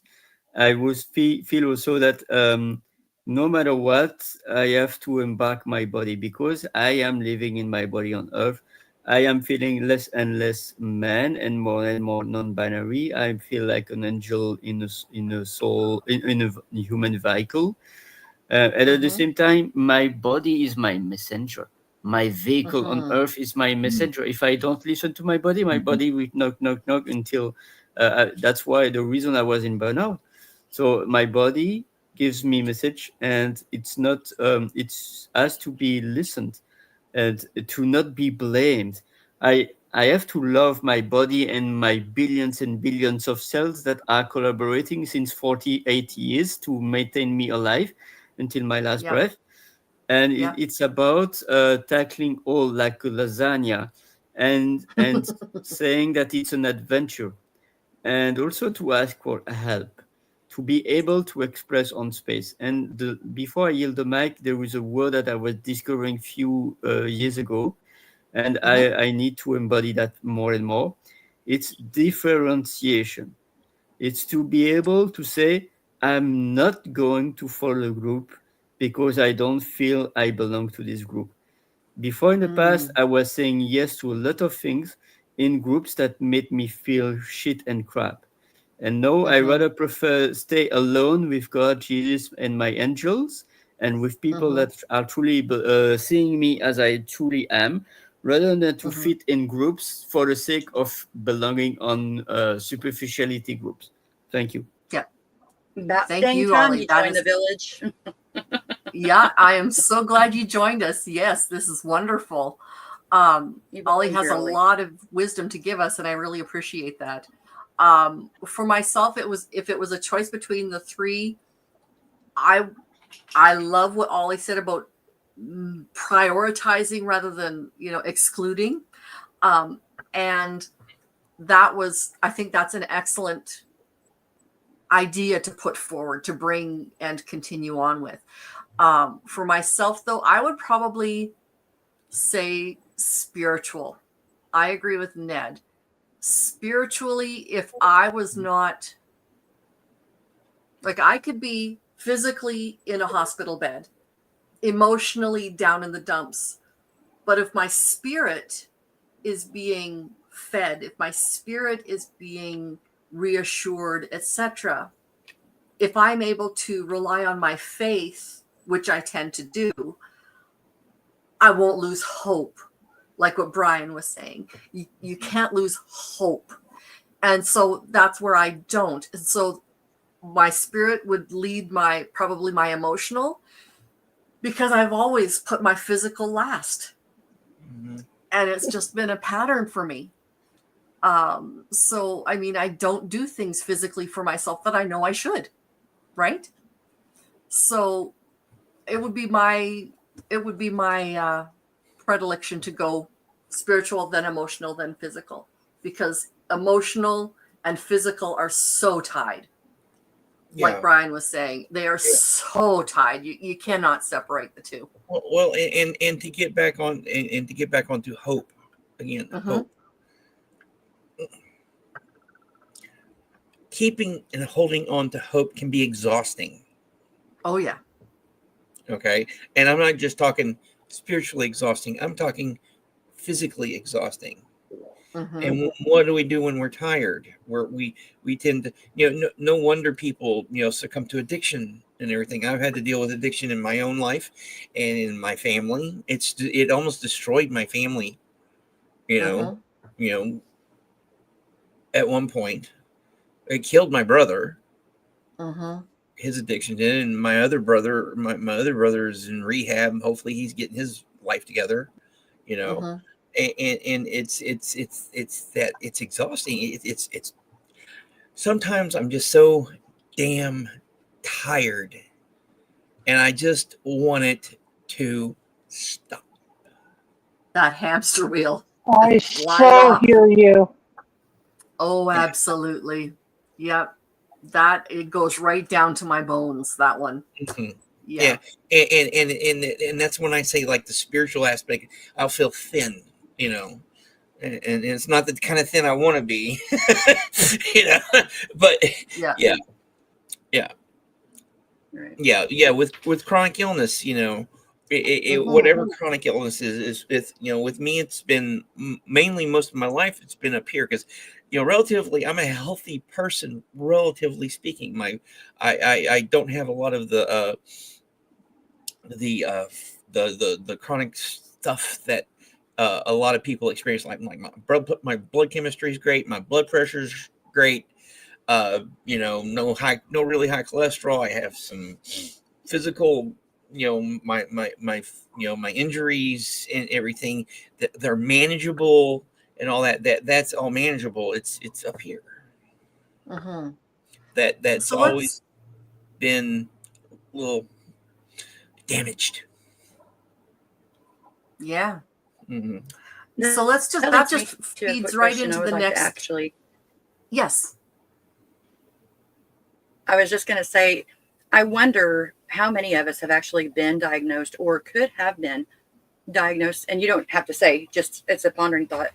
S5: I would feel also that no matter what, I have to embark my body, because I am living in my body on Earth. I am feeling less and less man and more non-binary. I feel like an angel in a soul in a human vehicle, and at the same time, my body is my messenger. My vehicle on Earth is my messenger. If I don't listen to my body will knock until. That's why the reason I was in burnout. So my body gives me message, and it's not. It has to be listened, and to not be blamed. I have to love my body and my billions and billions of cells that are collaborating since 48 years to maintain me alive until my last breath. And it's about tackling all like a lasagna, and saying that it's an adventure, and also to ask for help, to be able to express on space. And before I yield the mic, there was a word that I was discovering few years ago, and I need to embody that more and more. It's differentiation. It's to be able to say, I'm not going to follow a group because I don't feel I belong to this group. Before in the past, I was saying yes to a lot of things in groups that made me feel shit and crap. And now I rather prefer stay alone with God, Jesus, and my angels, and with people
S1: Mhm.
S5: that are truly seeing me as I truly am, rather than to
S1: Mhm.
S5: fit in groups for the sake of belonging on superficiality groups. Thank you.
S4: About
S1: Thank
S4: dang
S1: you,
S4: time
S1: Ollie.
S4: you
S1: That
S4: joined the
S1: is,
S4: village.
S1: yeah, I am so glad you joined us. Yes, this is wonderful.
S4: You
S1: Ollie
S4: belong
S1: has a
S4: dearly.
S1: lot of wisdom to give us, and I really appreciate that. For myself, if it was a choice between the three, I love what Ollie said about prioritizing rather than excluding, and I think that's an excellent idea to put forward to bring and continue on with. For myself, though, I would probably say spiritual. I agree with Ned. Spiritually, if I was not, like, I could be physically in a hospital bed, emotionally down in the dumps, but if my spirit is being fed, if my spirit is being reassured, etc., if I'm able to rely on my faith, which I tend to do, I won't lose hope. Like what Brian was saying, you can't lose hope. And so that's where I don't. And so my spirit would lead probably my emotional, because I've always put my physical last.
S3: Mhm.
S1: And it's just been a pattern for me. So, I mean, I don't do things physically for myself that I know I should, right? So it would be my predilection to go spiritual, then emotional, then physical, because emotional and physical are so tied. Like
S3: Yeah.
S1: Brian was saying, they are so tied. You cannot separate the two.
S3: Well, and to get back on and to get back onto hope again,
S1: Mhm.
S3: hope. Keeping and holding on to hope can be exhausting.
S1: Oh yeah.
S3: Okay, and I'm not just talking spiritually exhausting. I'm talking physically exhausting.
S1: Mhm.
S3: And what do we do when we're tired? We tend to, no wonder people, succumb to addiction and everything. I've had to deal with addiction in my own life and in my family. It almost destroyed my family, you know,
S1: Mhm.
S3: you know, at one point. It killed my brother,
S1: Mhm.
S3: his addiction did, and my other brother, my other brother is in rehab, and hopefully he's getting his life together, you know.
S1: Mhm.
S3: And it's exhausting. It's sometimes I'm just so damn tired, and I just want it to stop.
S1: That hamster wheel.
S6: I
S1: Slide
S6: so
S1: off.
S6: hear you.
S1: Oh, absolutely. Yep. That it goes right down to my bones. That one.
S3: Mhm.
S1: Yeah.
S3: And that's when I say, like, the spiritual aspect, I'll feel thin, and it's not the kind of thin I want to be, but
S1: Yeah.
S3: yeah,
S4: Right.
S3: yeah. With chronic illness,
S1: Mhm.
S3: whatever chronic illness is with me, it's been mainly most of my life. It's been up here because, relatively, I'm a healthy person, relatively speaking. I don't have a lot of the chronic stuff that a lot of people experience. Like my blood chemistry is great, my blood pressure is great. No really high cholesterol. I have some physical, my injuries and everything, that they're manageable, and all that's all manageable. It's up here
S1: Mhm.
S3: that's
S1: So let's.
S3: always been a little damaged.
S1: Yeah.
S3: Hmm.
S1: So let's just
S4: That
S1: that
S4: leads me
S1: just
S4: to a
S1: feeds
S4: quick
S1: right
S4: question
S1: into
S4: I would
S1: the
S4: like to
S1: next.
S4: actually.
S1: Yes.
S4: I was just going to say, I wonder how many of us have actually been diagnosed or could have been diagnosed, and you don't have to say, just it's a pondering thought,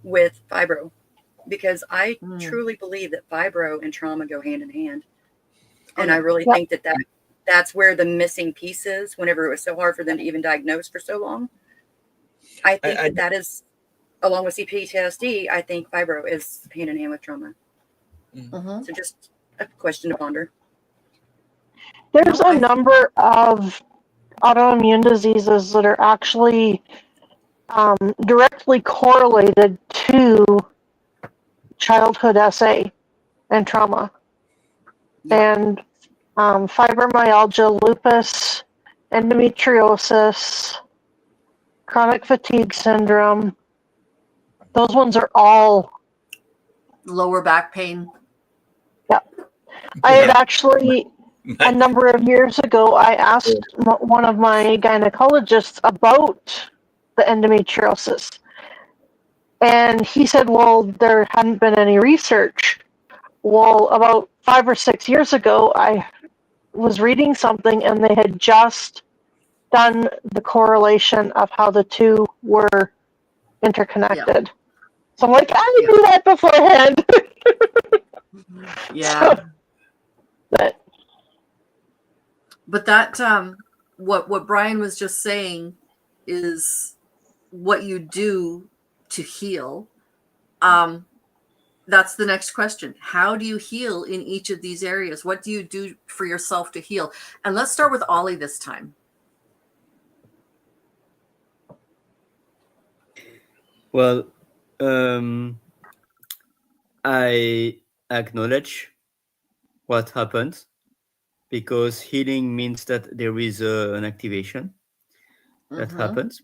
S4: with fibro, because I truly believe that fibro and trauma go hand in hand.
S1: Oh,
S4: And
S1: yeah.
S4: I really
S6: Yep.
S4: think that's where the missing piece is, whenever it was so hard for them to even diagnose for so long. I think that is, along with CPTSD, I think fibro is hand in hand with trauma.
S1: Mhm.
S4: So just a question to ponder.
S6: There's
S1: No,
S6: a number of autoimmune diseases that are actually directly correlated to childhood SA and trauma.
S1: Yeah.
S6: And fibromyalgia, lupus, endometriosis, chronic fatigue syndrome, those ones are all.
S1: Lower back pain.
S6: I had actually, a number of years ago, I asked one of my gynecologists about the endometriosis. And he said, well, there hadn't been any research. Well, about 5 or 6 years ago, I was reading something and they had just done the correlation of how the two were interconnected. So I'm like, I knew that beforehand.
S1: Yeah.
S6: So,
S1: but that what Brian was just saying is what you do to heal. That's the next question. How do you heal in each of these areas? What do you do for yourself to heal? And let's start with Ollie this time.
S5: Well, I acknowledge what happened, because healing means that there is an activation that happens.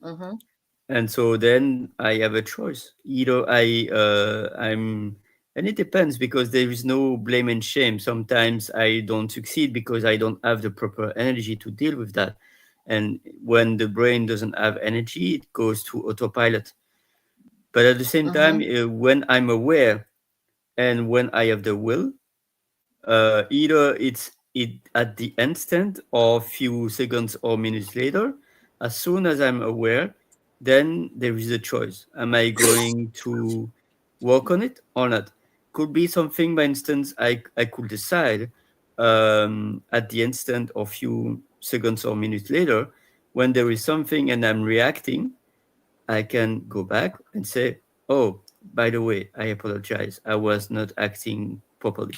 S5: And so then I have a choice. Either I'm, and it depends, because there is no blame and shame. Sometimes I don't succeed because I don't have the proper energy to deal with that. And when the brain doesn't have energy, it goes to autopilot. But at the same time, when I'm aware and when I have the will, either it's at the instant or a few seconds or minutes later, as soon as I'm aware, then there is a choice. Am I going to work on it or not? Could be something, by instance, I could decide at the instant or few seconds or minutes later, when there is something and I'm reacting, I can go back and say, oh, by the way, I apologize. I was not acting properly.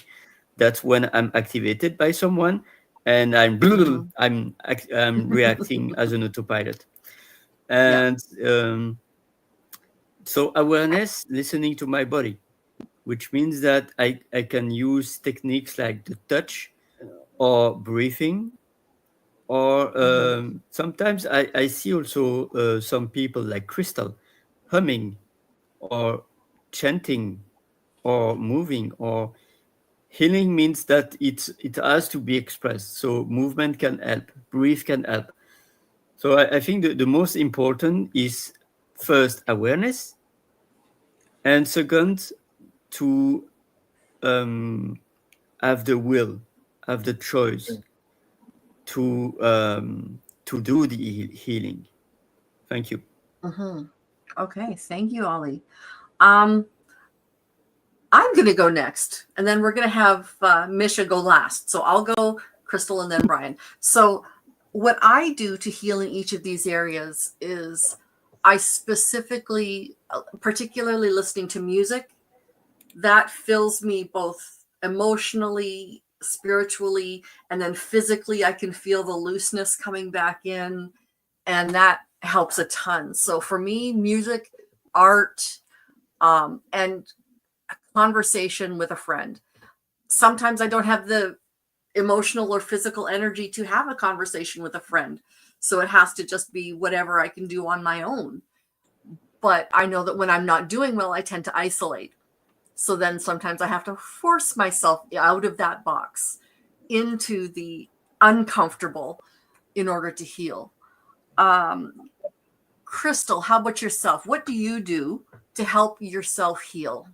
S5: That's when I'm activated by someone and I'm reacting as an autopilot. And so awareness, listening to my body, which means that I can use techniques like the touch or breathing, or sometimes I see also some people like Crystal humming or chanting or moving. Or healing means that it has to be expressed. So movement can help, breathe can help. So I think the most important is first awareness, and second to have the will, have the choice to do the healing. Thank you.
S1: Okay, thank you, Ollie. I'm going to go next, and then we're going to have Misha go last. So I'll go, Crystal, and then Brian. So what I do to heal in each of these areas is I specifically, particularly listening to music, that fills me both emotionally, spiritually, and then physically. I can feel the looseness coming back in, and that helps a ton. So for me, music, art, and a conversation with a friend. Sometimes I don't have the emotional or physical energy to have a conversation with a friend, so it has to just be whatever I can do on my own. But I know that when I'm not doing well, I tend to isolate. So then sometimes I have to force myself out of that box into the uncomfortable in order to heal. Crystal, how about yourself? What do you do to help yourself heal?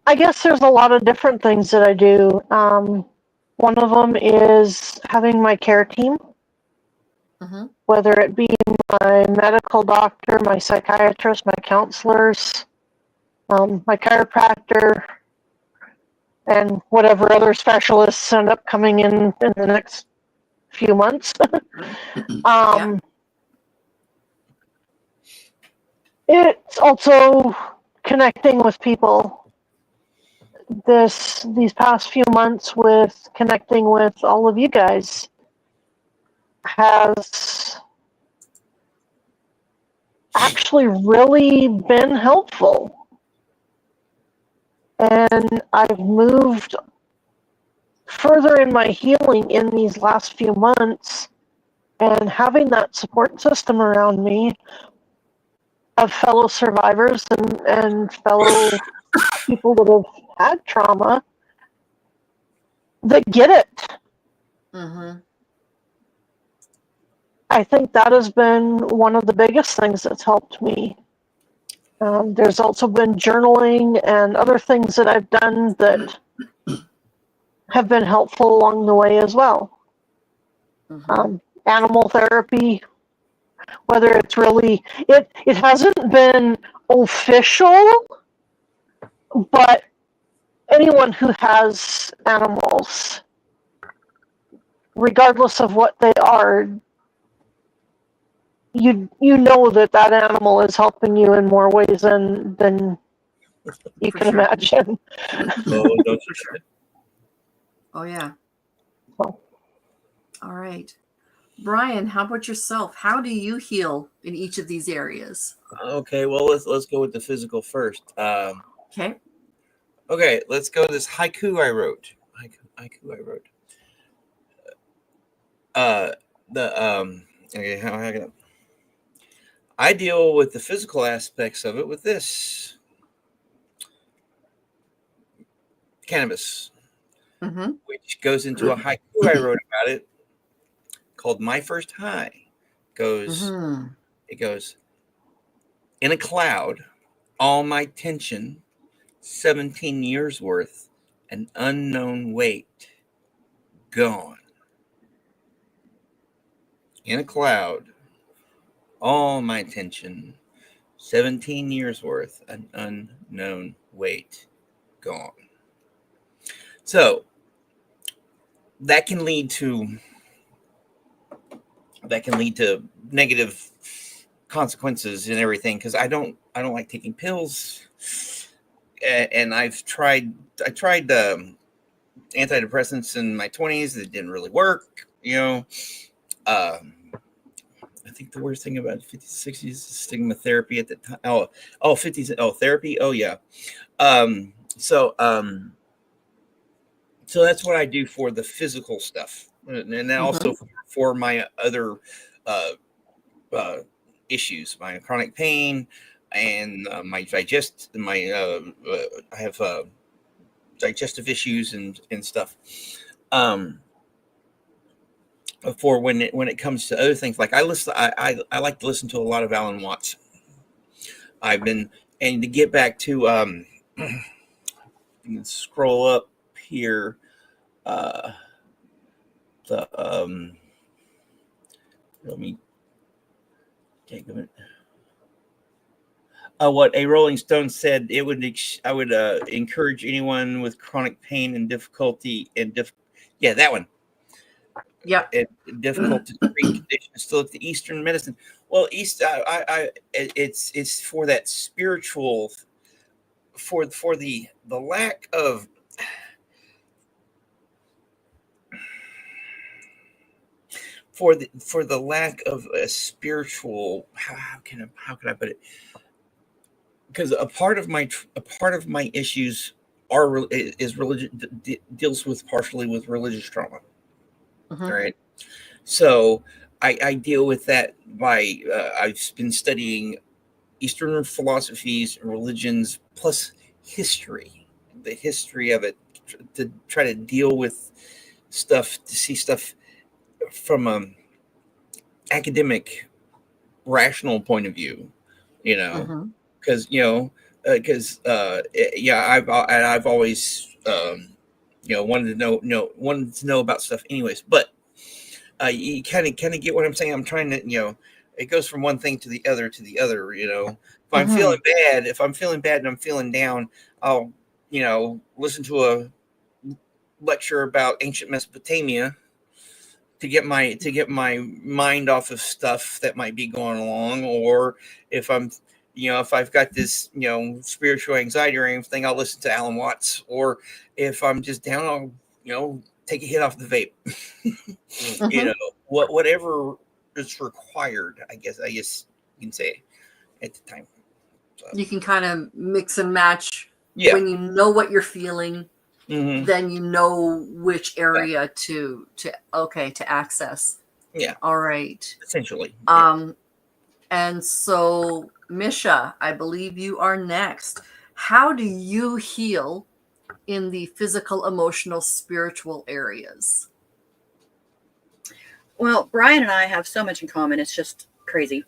S6: I guess there's a lot of different things that I do. One of them is having my care team, whether it be my medical doctor, my psychiatrist, my counselors, my chiropractor, and whatever other specialists end up coming in the next few months. It's also connecting with people these past few months with connecting with all of you guys has actually really been helpful. And I've moved further in my healing in these last few months, and having that support system around me of fellow survivors and fellow people that have had trauma that get it.
S1: Mm-hmm.
S6: I think that has been one of the biggest things that's helped me. There's also been journaling and other things that I've done that have been helpful along the way as well.
S1: Mm-hmm.
S6: Animal therapy, whether it's really, it hasn't been official, but anyone who has animals, regardless of what they are, you know that animal is helping you in more ways than you
S1: For
S6: can
S1: sure.
S6: imagine.
S3: Oh, don't
S1: For sure. Oh yeah.
S6: So,
S1: All right. Brian, how about yourself? How do you heal in each of these areas?
S3: Okay, well let's go with the physical first.
S1: Okay.
S3: Okay, let's go to this haiku I wrote. Haiku I wrote. Okay, how I got. I deal with the physical aspects of it with this cannabis,
S1: Mm-hmm.
S3: which goes into a haiku I wrote about it called "My First High."
S1: Mm-hmm.
S3: It goes, in a cloud, all my tension, 17 years worth, an unknown weight, gone. In a cloud, all my tension, 17 years worth, an unknown weight, gone. So that can lead to negative consequences and everything, because I don't like taking pills, and I tried antidepressants in my 20s that didn't really work, I think the worst thing about 50s, 60s is stigma therapy at the time. 50s. Oh, therapy. Oh yeah. So that's what I do for the physical stuff, and then also for my other issues, my chronic pain and I have digestive issues and stuff. For when it comes to other things, like I like to listen to a lot of Alan Watts. And to get back to you can scroll up here, let me take a minute. What a Rolling Stone said, I would encourage anyone with chronic pain and difficulty that one.
S1: Yeah.
S3: Difficult to treat conditions to look to Eastern medicine. Well, it's for that spiritual, for the lack of for the lack of a spiritual. How can I put it? Because a part of my issues is religion, deals with partially with religious trauma.
S1: Mm-hmm.
S3: All right. So I deal with that by I've been studying Eastern philosophies and religions plus history, the history of it, to try to deal with stuff, to see stuff from an academic, rational point of view,
S1: Mm-hmm.
S3: because I've always wanted to know about stuff anyways, but you kind of get what I'm saying. I'm trying to, it goes from one thing to the other. If I'm feeling bad, and I'm feeling down, I'll listen to a lecture about ancient Mesopotamia to get my mind off of stuff that might be going along. Or if I'm if I've got this, spiritual anxiety or anything, I'll listen to Alan Watts. Or if I'm just down, I'll, take a hit off the vape.
S1: Mhm.
S3: Whatever is required, I guess you can say at the time. So,
S1: You can kind of mix and match
S3: yeah.
S1: when you know what you're feeling.
S3: Mhm.
S1: Then you know which area to access.
S3: Yeah.
S1: All right.
S3: Essentially.
S1: And so Misha, I believe you are next. How do you heal in the physical, emotional, spiritual areas?
S4: Well, Brian and I have so much in common. It's just crazy.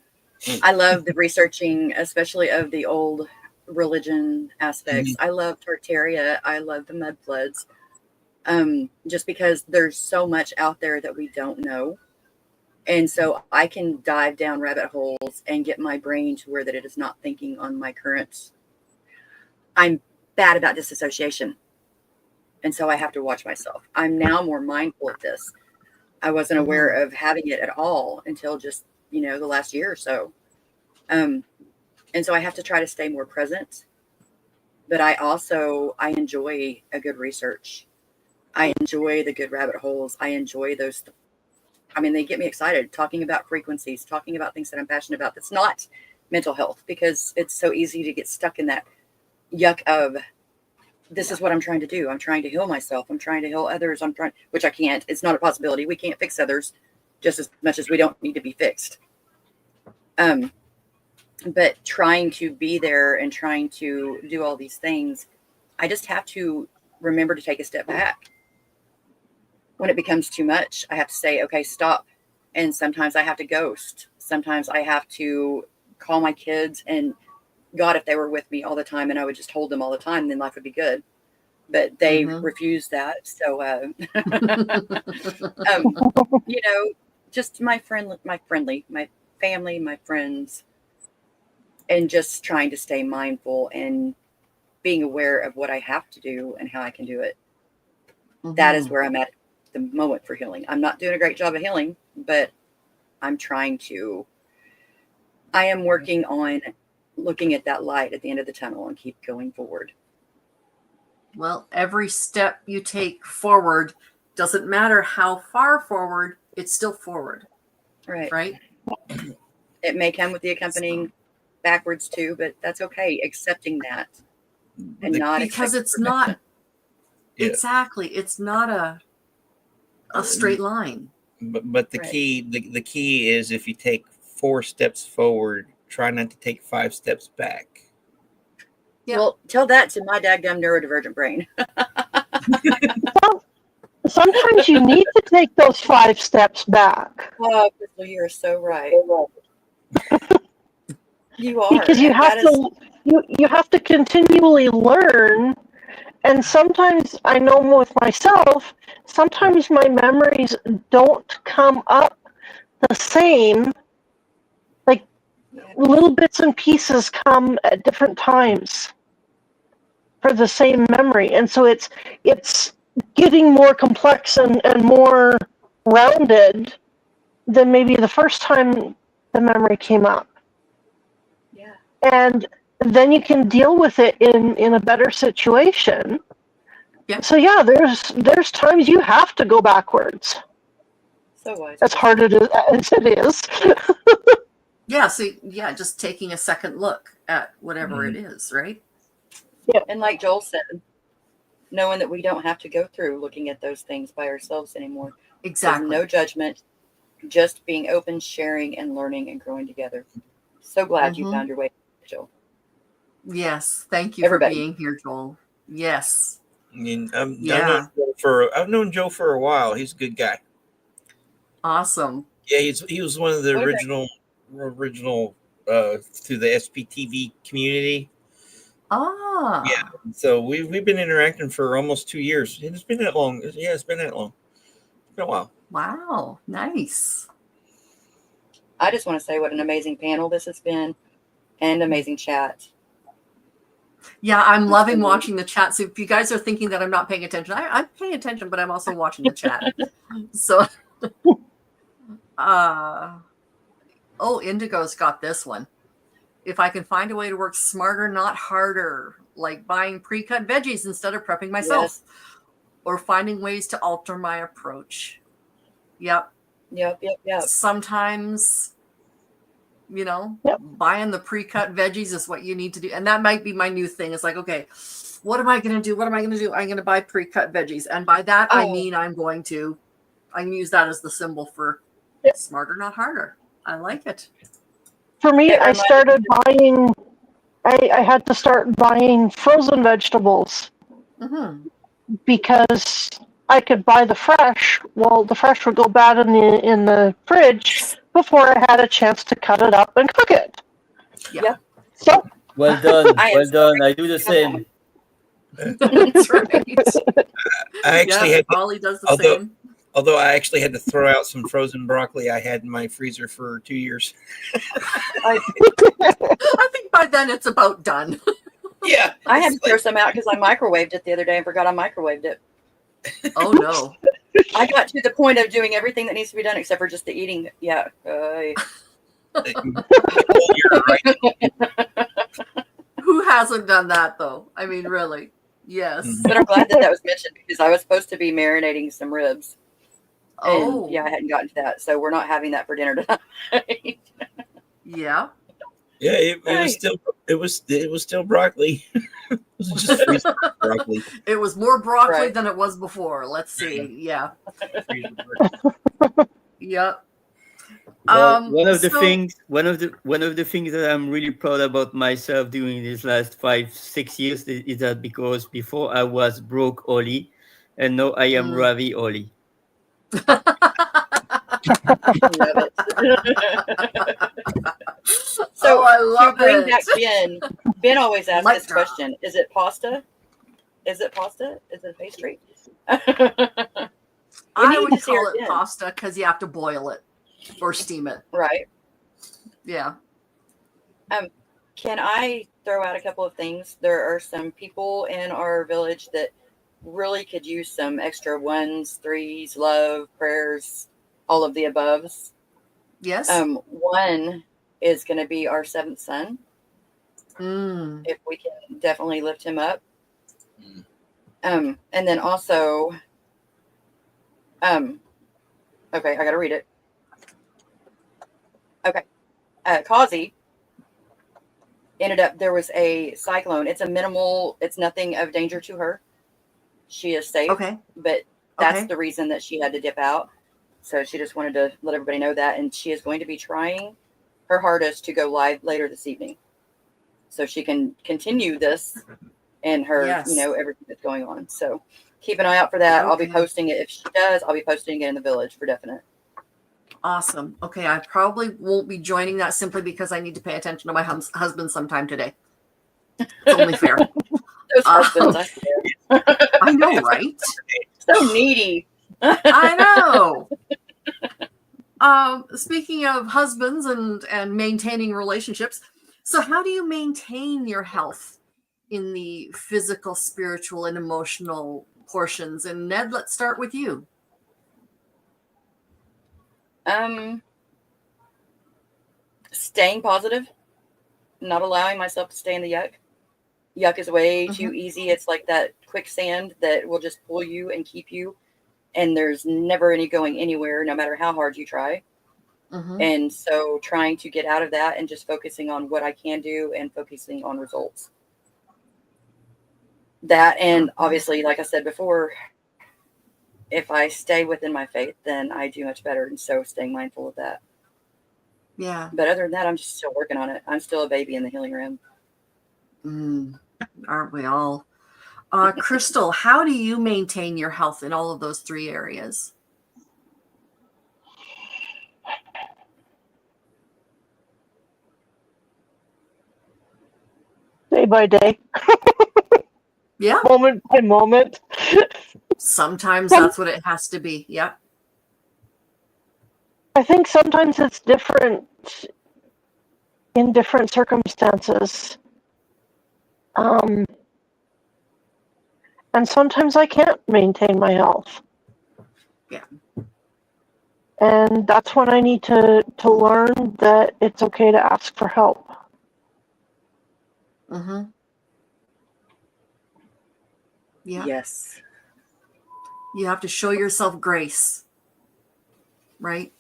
S4: I love the researching, especially of the old religion aspects. I love Tartaria. I love the mud floods. Just because there's so much out there that we don't know. And so I can dive down rabbit holes and get my brain to where that it is not thinking on my current. I'm bad about disassociation. And so I have to watch myself. I'm now more mindful of this. I wasn't aware of having it at all until just, the last year or so. And so I have to try to stay more present. But I enjoy a good research. I enjoy the good rabbit holes. I enjoy those. They get me excited talking about frequencies, talking about things that I'm passionate about. That's not mental health, because it's so easy to get stuck in that yuck of this is what I'm trying to do. I'm trying to heal myself. I'm trying to heal others. Which I can't. It's not a possibility. We can't fix others just as much as we don't need to be fixed. But trying to be there and trying to do all these things, I just have to remember to take a step back. When it becomes too much, I have to say, okay, stop. And sometimes I have to ghost. Sometimes I have to call my kids, and God, if they were with me all the time and I would just hold them all the time, then life would be good. But they refuse that. So, just my family, my friends, and just trying to stay mindful and being aware of what I have to do and how I can do it. That is where I'm at the moment for healing. I'm not doing a great job of healing, but I'm trying to. I am working on looking at that light at the end of the tunnel and keep going forward.
S1: Well, every step you take forward, doesn't matter how far forward, it's still forward. Right?
S4: It may come with the accompanying backwards too, but that's okay. Accepting that. And not
S1: because it's not exactly, it's not a straight line.
S3: But the key is, if you take 4 steps forward, try not to take 5 steps back.
S1: Yeah.
S4: Well, tell that to my dadgum neurodivergent brain.
S6: Well, sometimes you need to take those 5 steps back.
S4: Oh, Crystal, you are so right. You are.
S6: Because you have to continually learn. And sometimes, I know with myself, sometimes my memories don't come up the same. Like little bits and pieces come at different times for the same memory. And so it's getting more complex and more rounded than maybe the first time the memory came up.
S4: Yeah.
S6: And then you can deal with it in a better situation.
S1: Yeah.
S6: So yeah, there's times you have to go backwards.
S4: So wise.
S6: As hard as it is.
S1: Yeah. So just taking a second look at whatever it is, right?
S6: Yeah.
S4: And like Joel said, knowing that we don't have to go through looking at those things by ourselves anymore.
S1: Exactly.
S4: There's no judgment, just being open, sharing, and learning and growing together. So glad you found your way, Joel.
S1: Yes. Thank you
S4: Everybody.
S1: for being here, Joel. Yes.
S3: I've known Joe for a while. He's a good guy.
S1: Awesome.
S3: Yeah, he was one of the original through the SPTV community.
S1: Ah.
S3: Yeah. So we've been interacting for almost 2 years. It's been that long. Yeah, it's been that long. It's been a while.
S1: Wow. Nice.
S4: I just want to say what an amazing panel this has been, and amazing chat.
S1: Yeah, I'm loving watching the chat. So if you guys are thinking that I'm not paying attention, I'm paying attention, but I'm also watching the chat. So, Indigo's got this one. if I can find a way to work smarter, not harder, like buying pre-cut veggies instead of prepping myself, or finding ways to alter my approach. Yep. Sometimes, buying the pre-cut veggies is what you need to do. And that might be my new thing. It's like, okay, what am I going to do? What am I going to do? I'm going to buy pre-cut veggies. And by that, I mean, I can use that as the symbol for smarter, not harder. I like it.
S6: For me, I started buying, I had to start buying frozen vegetables because I could buy the fresh. Well, the fresh would go bad in the fridge before I had a chance to cut it up and cook it.
S1: Yeah.
S6: So
S5: Well done. Well done. I do the same.
S1: That's right.
S3: I actually had
S1: Ollie does the same.
S3: Although I actually had to throw out some frozen broccoli I had in my freezer for 2 years.
S1: I think by then it's about done.
S3: Yeah.
S4: I had to throw some out because I microwaved it the other day and forgot I microwaved it.
S1: Oh, no.
S4: I got to the point of doing everything that needs to be done except for just the eating. Yeah.
S3: You're right.
S1: Who hasn't done that, though? I mean, really. Yes.
S4: But I'm glad that was mentioned because I was supposed to be marinating some ribs.
S1: Oh.
S4: And, yeah, I hadn't gotten to that. So we're not having that for dinner tonight.
S1: Yeah.
S3: Yeah, it was still broccoli. It was just freezer broccoli.
S1: It was more broccoli than it was before. Let's see. Yeah. Yep.
S5: Well, one of the things that I'm really proud about myself doing these last 5-6 years is that because before I was broke Ollie, and now I am Ravi Ollie.
S4: So
S1: I love
S4: to bring
S1: it.
S4: back Ben, Ben always asks
S1: Light
S4: this
S1: drop.
S4: question: Is it pasta? Is it pasta? Is it pastry?
S1: I would
S4: need to
S1: call
S4: hear
S1: it
S4: Ben.
S1: pasta because you have to boil it or steam it.
S4: Right.
S1: Yeah.
S4: Can I throw out a couple of things? There are some people in our village that really could use some extra 1s, 3s, love, prayers, all of the aboves.
S1: Yes.
S4: One is going to be our 7th son.
S1: Mm.
S4: If we can definitely lift him up. And then also, okay, I got to read it. Okay. Kazi ended up, there was a cyclone. It's a minimal, it's nothing of danger to her. She is safe.
S1: Okay.
S4: But that's
S1: Okay.
S4: the reason that she had to dip out. So she just wanted to let everybody know that. And she is going to be trying her hardest to go live later this evening. So she can continue this and her,
S1: Yes.
S4: everything that's going on. So keep an eye out for that. I'll be
S1: Okay.
S4: posting it. If she does, I'll be posting it in the village for definite.
S1: Awesome. Okay. I probably won't be joining that simply because I need to pay attention to my husband sometime today. It's only fair.
S4: Those husbands, I swear.
S1: I know, right?
S4: So needy.
S1: I know. Speaking of husbands and maintaining relationships, so how do you maintain your health in the physical, spiritual, and emotional portions? And Ned, let's start with you.
S4: Staying positive, not allowing myself to stay in the yuck. Yuck is way too easy. It's like that quicksand that will just pull you and keep you. And there's never any going anywhere, no matter how hard you try. And so trying to get out of that and just focusing on what I can do and focusing on results. That, and obviously, like I said before, if I stay within my faith, then I do much better. And so staying mindful of that.
S1: Yeah.
S4: But other than that, I'm just still working on it. I'm still a baby in the healing room.
S1: Aren't we all? Crystal, how do you maintain your health in all of those 3 areas?
S6: day by day,
S1: Yeah.
S6: moment by moment.
S1: Sometimes that's what it has to be. Yeah.
S6: I think sometimes it's different in different circumstances. And sometimes I can't maintain my health.
S1: Yeah.
S6: And that's when I need to learn that it's okay to ask for help.
S1: Mm-hmm. Yeah.
S4: Yes.
S1: You have to show yourself grace, right?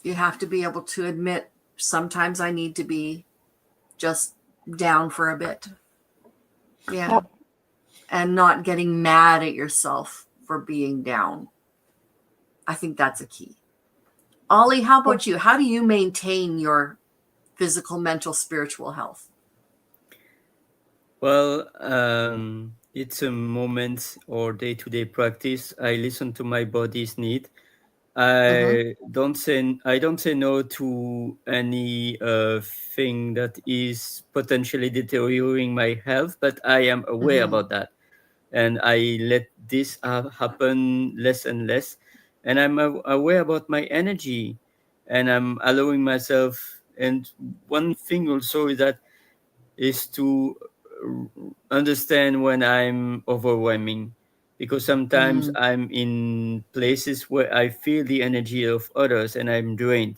S1: You have to be able to admit sometimes I need to be just down for a bit. Yeah.
S6: Yep.
S1: And not getting mad at yourself for being down. I think that's a key. Ollie, how about you? How do you maintain your physical, mental, spiritual health?
S5: Well, it's a moment or day-to-day practice. I listen to my body's need. I don't say no to any thing that is potentially deteriorating my health, but I am aware about that, and I let this happen less and less, and I'm aware about my energy, and I'm allowing myself. And one thing also is to understand when I'm overwhelming, because sometimes I'm in places where I feel the energy of others and I'm drained.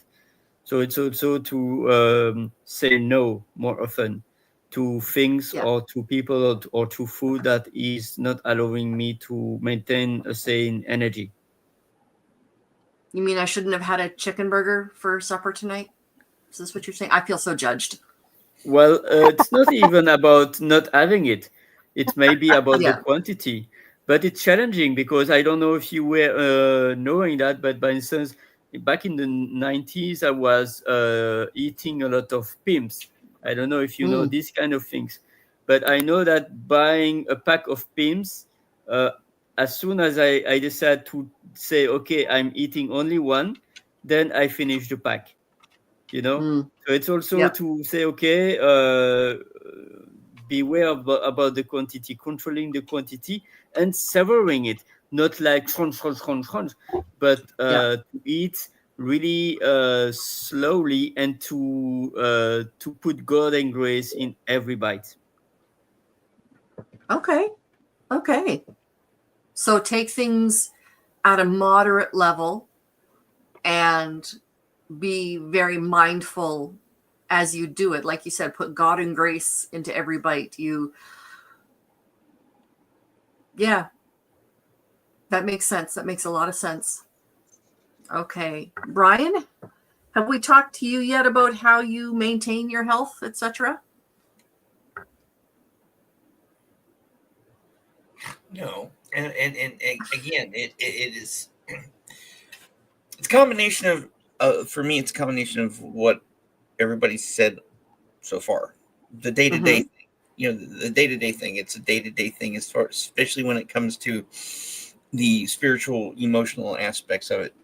S5: So it's also to say no more often to things
S1: Yeah.
S5: or to people or to food that is not allowing me to maintain a sane energy.
S1: You mean I shouldn't have had a chicken burger for supper tonight? Is this what you're saying? I feel so judged.
S5: Well, it's not even about not having it. It may be about the
S1: Yeah.
S5: quantity, but it's challenging because I don't know if you were knowing that, but by instance, back in the 90s, I was eating a lot of PIMS. I don't know if you know these kind of things, but I know that buying a pack of PIMS, uh, as soon as I decide to say, okay, I'm eating only one, then I finish the pack, you know? So it's also
S1: Yep.
S5: to say, okay, beware about the quantity, controlling the quantity and savoring it, not like crunch, but
S1: Yep.
S5: to eat really slowly and to put God and grace in every bite.
S1: Okay. Okay. So take things at a moderate level and be very mindful as you do it. Like you said, put God and grace into every bite. Yeah, that makes sense. That makes a lot of sense. Okay. Brian, have we talked to you yet about how you maintain your health, etc.?
S3: No, and again, it is it's a combination of for me, it's a combination of what everybody said so far. The day to day, the day to day thing. It's a day to day thing as far, especially when it comes to the spiritual, emotional aspects of it.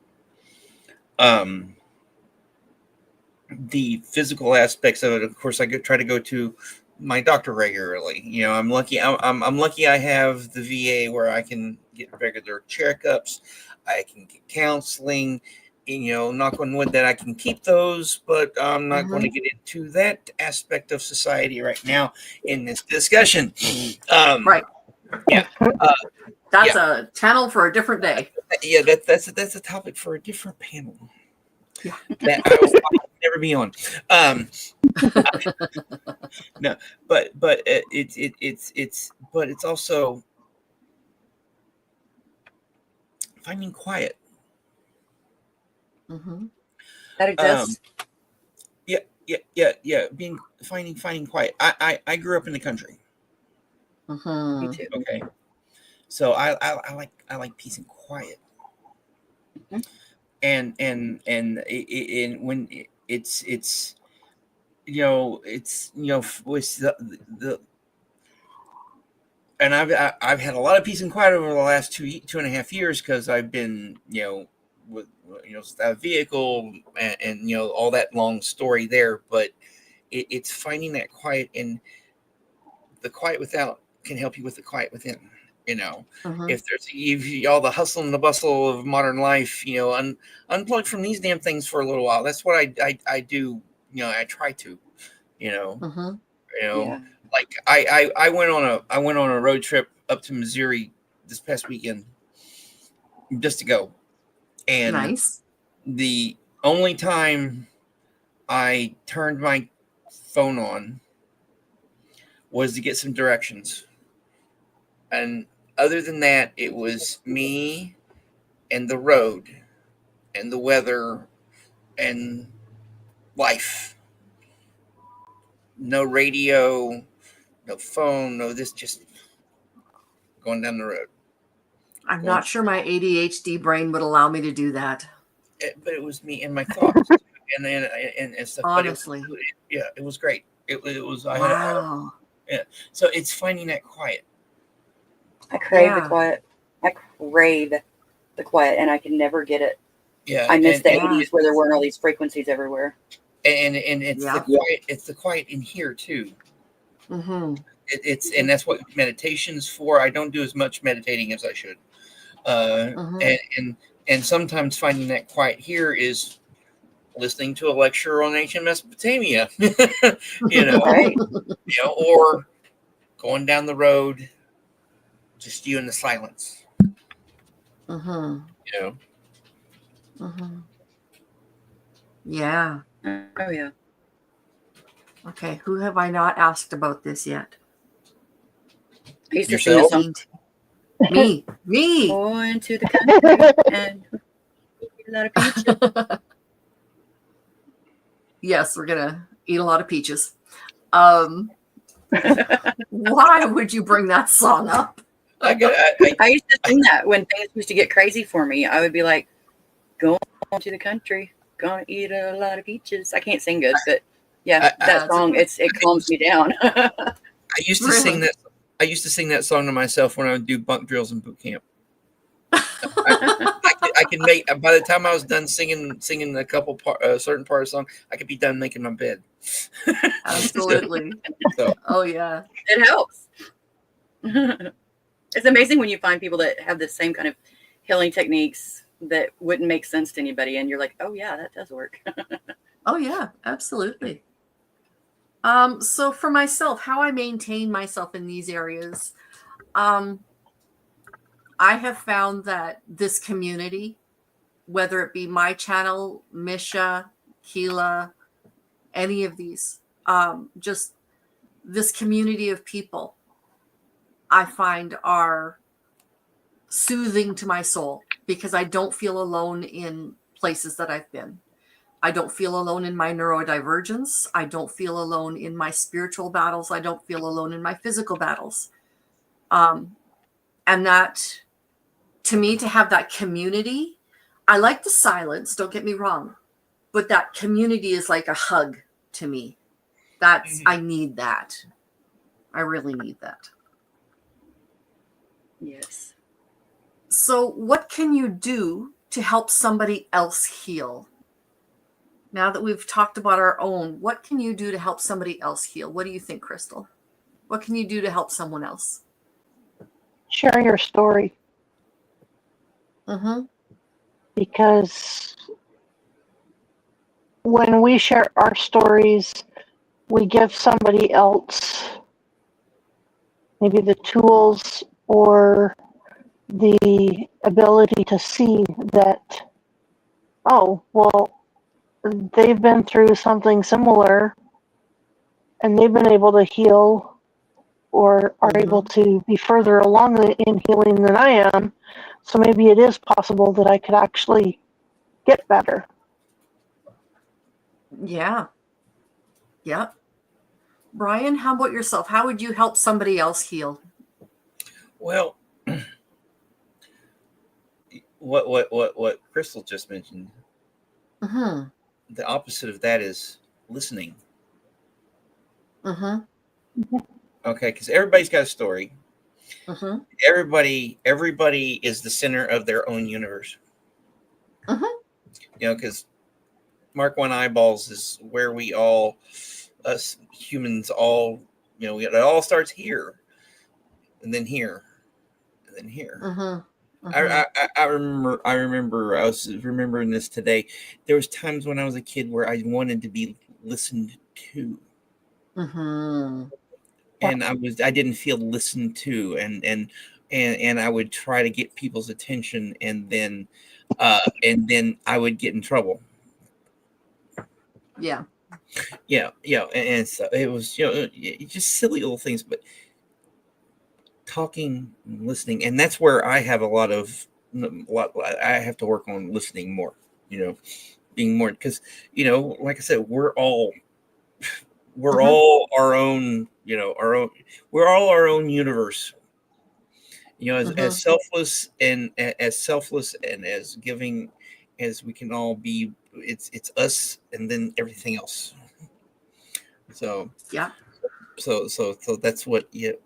S3: The physical aspects of it, of course, try to go to my doctor regularly. I'm lucky. I'm lucky. I have the VA where I can get regular checkups. I can get counseling. Knock on wood that I can keep those, but I'm not going to get into that aspect of society right now in this discussion.
S1: Right.
S3: Yeah.
S1: That's a channel for a different day.
S3: Yeah. That's a topic for a different panel.
S1: Yeah.
S3: That I will never be on. No, but it's also finding quiet.
S4: That exists.
S3: Yeah. Finding quiet. I grew up in the country.
S4: Me too.
S3: Okay, so I like peace and quiet. And when it's with the and I've had a lot of peace and quiet over the last 2.5 years because I've been with a vehicle and all that long story there, but it's finding that quiet, and the quiet without can help you with the quiet within. If there's all the hustle and the bustle of modern life, unplug from these damn things for a little while. That's what I do. I try to,
S4: Yeah.
S3: like I went on a road trip up to Missouri this past weekend just to go, and
S1: Nice.
S3: the only time I turned my phone on was to get some directions. And other than that, it was me and the road and the weather and life. No radio, no phone, no this, just going down the road.
S1: I'm not sure my ADHD brain would allow me to do that.
S3: But it was me and my thoughts and stuff.
S1: Honestly.
S3: But it was great. It was.
S1: Wow.
S3: So it's finding that quiet.
S4: I crave
S1: Yeah.
S4: the quiet. I crave the quiet, and I can never get it.
S3: Yeah,
S4: I miss the
S1: Yeah.
S4: 80s where there weren't all these frequencies everywhere.
S3: and it's
S1: Yeah.
S3: the quiet. It's the quiet in here too.
S1: Mm-hmm.
S3: And that's what meditation's for. I don't do as much meditating as I should.
S1: Mhm.
S3: And sometimes finding that quiet here is listening to a lecture on ancient Mesopotamia,
S4: Right.
S3: Or going down the road, just you in the silence,
S1: Mm-hmm.
S3: you know.
S1: Mm-hmm. Yeah.
S4: Oh, yeah.
S1: Okay. Who have I not asked about this yet?
S4: I used to sing the
S3: Yourself?
S4: song,
S1: Me.
S4: going to the country and a lot of peaches.
S1: Yes, we're gonna eat a lot of peaches. Why would you bring that song up?
S3: I
S4: used to sing that when things used to get crazy for me. I would be like, going to the country, gonna eat a lot of peaches. I can't sing good, but yeah, that song, it calms me down.
S3: I used to sing
S1: Really?
S3: that. I used to sing that song to myself when I would do bunk drills in boot camp. I could make, by the time I was done singing a couple certain part of the song, I could be done making my bed.
S1: Absolutely.
S3: So.
S1: Oh yeah.
S4: It helps. It's amazing when you find people that have the same kind of healing techniques that wouldn't make sense to anybody, and you're like, oh yeah, that does work.
S1: Oh yeah, absolutely. So for myself, how I maintain myself in these areas, I have found that this community, whether it be my channel, Misha, Keela, any of these, just this community of people, I find are soothing to my soul because I don't feel alone in places that I've been. I don't feel alone in my neurodivergence. I don't feel alone in my spiritual battles. I don't feel alone in my physical battles. And that, to me, to have that community, I like the silence, don't get me wrong, but that community is like a hug to me. That's, I need that. I really need that.
S4: Yes.
S1: So what can you do to help somebody else heal? Now that we've talked about our own, what can you do to help somebody else heal? What do you think, Crystal? What can you do to help someone else?
S6: Share your story.
S1: Mm-hmm.
S6: Because when we share our stories, we give somebody else maybe the tools or the ability to see that, oh, well, they've been through something similar and they've been able to heal or are able to be further along in healing than I am. So maybe it is possible that I could actually get better.
S1: Yeah. Yep. Brian, how about yourself? How would you help somebody else heal?
S3: Well, what Crystal just mentioned,
S1: Mm-hmm.
S3: the opposite of that is listening.
S1: Mm-hmm.
S3: Okay, because everybody's got a story.
S1: Mm-hmm.
S3: Everybody is the center of their own universe.
S1: Mm-hmm.
S3: Because Mark One Eyeballs is where we all, us humans, all, it all starts here, and then here, and then here.
S1: Mm-hmm.
S3: I remember I was remembering this today. There was times when I was a kid where I wanted to be listened to,
S1: Mm-hmm.
S3: and I didn't feel listened to, and I would try to get people's attention, and then I would get in trouble.
S1: Yeah.
S3: Yeah, yeah, and so it was, just silly little things, but talking, and listening, and that's where I have I have to work on listening more. Being more, because like I said, we're
S1: Mhm.
S3: all our own, we're all our own universe. As
S1: Mhm.
S3: selfless and as giving as we can all be. It's us and then everything else. So
S1: Yeah.
S3: so that's what you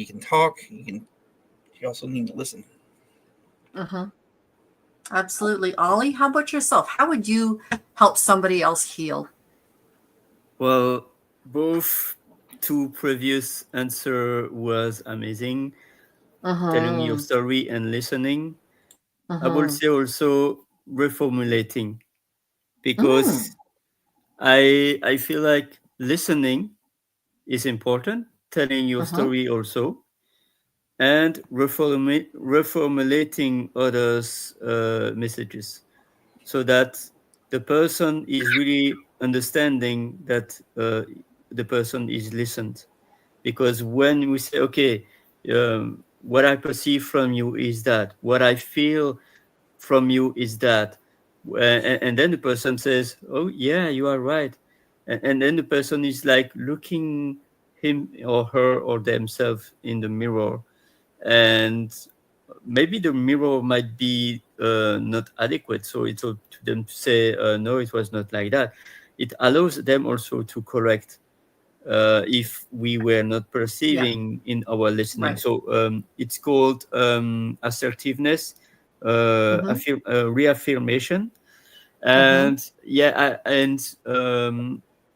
S3: can talk. You also need to listen.
S1: Mhm. Absolutely. Ollie, how about yourself? How would you help somebody else heal?
S5: Well, both two previous answer was amazing. Telling your
S1: Mhm.
S5: story and listening. I would
S1: Mhm.
S5: say also reformulating,
S1: Mm.
S5: because I feel like listening is important, telling your
S1: Mhm.
S5: story also, and reformulating others' messages, so that the person is really understanding that the person is listened. Because when we say, okay, what I perceive from you is that, what I feel from you is that, and then the person says, oh yeah, you are right, and then the person is like looking him or her or themselves in the mirror, and maybe the mirror might be not adequate, so it's up to them to say, no, it was not like that. It allows them also to correct if we were not
S1: Yeah.
S5: perceiving in our listening.
S1: Right.
S5: So it's called assertiveness,
S1: Mhm.
S5: reaffirmation.
S1: Mhm.
S5: And yeah,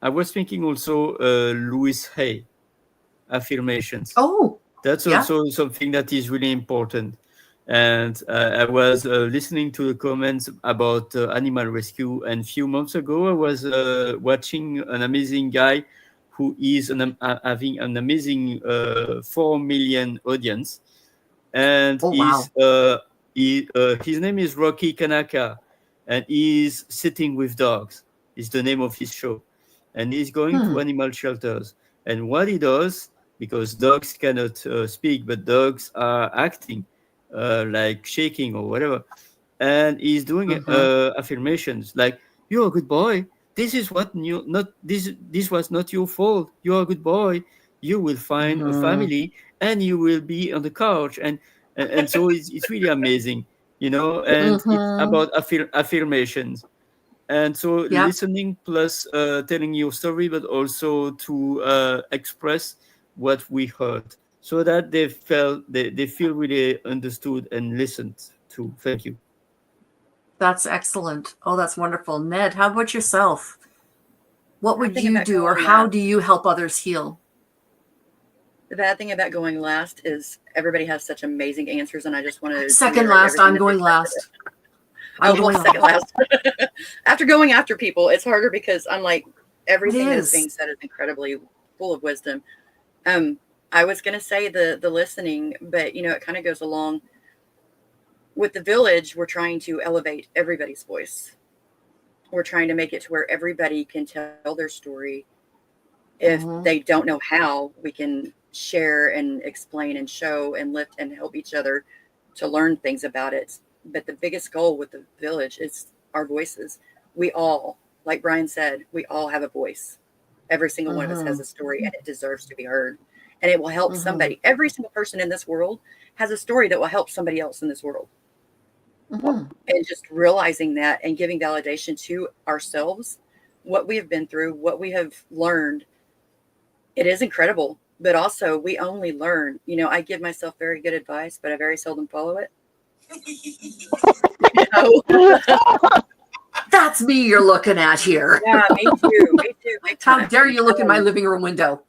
S5: I was thinking also Louis Hay affirmations.
S1: Oh,
S5: That's
S1: yeah.
S5: also something that is really important. And I was listening to the comments about animal rescue, and few months ago I was watching an amazing guy who is having an amazing 4 million audience, and
S1: Oh, wow.
S5: his name is Rocky Kanaka, and he's sitting with dogs is the name of his show, and he's going to
S1: Hmm.
S5: animal shelters. And what he does, because dogs cannot speak, but dogs are acting like shaking or whatever, and he's doing
S1: Mhm.
S5: affirmations like, "You're a good boy. This is what you not this this was not your fault. You're a good boy. You will find a
S1: Mhm.
S5: family, and you will be on the couch." And so it's really amazing, and it's
S1: Mhm.
S5: about affirmations. And so
S1: Yeah.
S5: listening plus telling your story, but also to express what we heard, so that they feel really understood and listened to. Thank you.
S1: That's excellent. Oh, that's wonderful. Ned, how about yourself? What
S4: Bad
S1: would
S4: thing
S1: you
S4: about
S1: do, or
S4: going
S1: how
S4: last.
S1: do you help others heal?
S4: The bad thing about going last is everybody has such amazing answers, and I just want to
S1: Second
S4: reiterate
S1: last.
S4: everything
S1: I'm
S4: that they
S1: going
S4: said.
S1: last. I'm
S4: Oh, well,
S1: going
S4: second
S1: last.
S4: last. After going after people, it's harder because I'm like,
S1: It
S4: everything that is
S1: is.
S4: being said is incredibly full of wisdom. I was going to say the listening, but it kind of goes along with the village. We're trying to elevate everybody's voice. We're trying to make it to where everybody can tell their story. If
S1: Mhm.
S4: they don't know how, we can share and explain and show and lift and help each other to learn things about it. But the biggest goal with the village is our voices. We all, like Brian said, we all have a voice. Every single one of us has
S1: Mhm.
S4: a story, and it deserves to be heard. And it will help
S1: Mhm.
S4: somebody. Every single person in this world has a story that will help somebody else in this world.
S1: Mhm.
S4: And just realizing that and giving validation to ourselves, what we have been through, what we have learned, it is incredible. But also, we only learn. I give myself very good advice, but I very seldom follow it.
S1: That's me you're looking at here.
S4: Yeah, me too. Me too. Big
S1: How
S4: time.
S1: dare
S4: I'm
S1: you look in
S4: telling
S1: my
S4: you,
S1: living room window?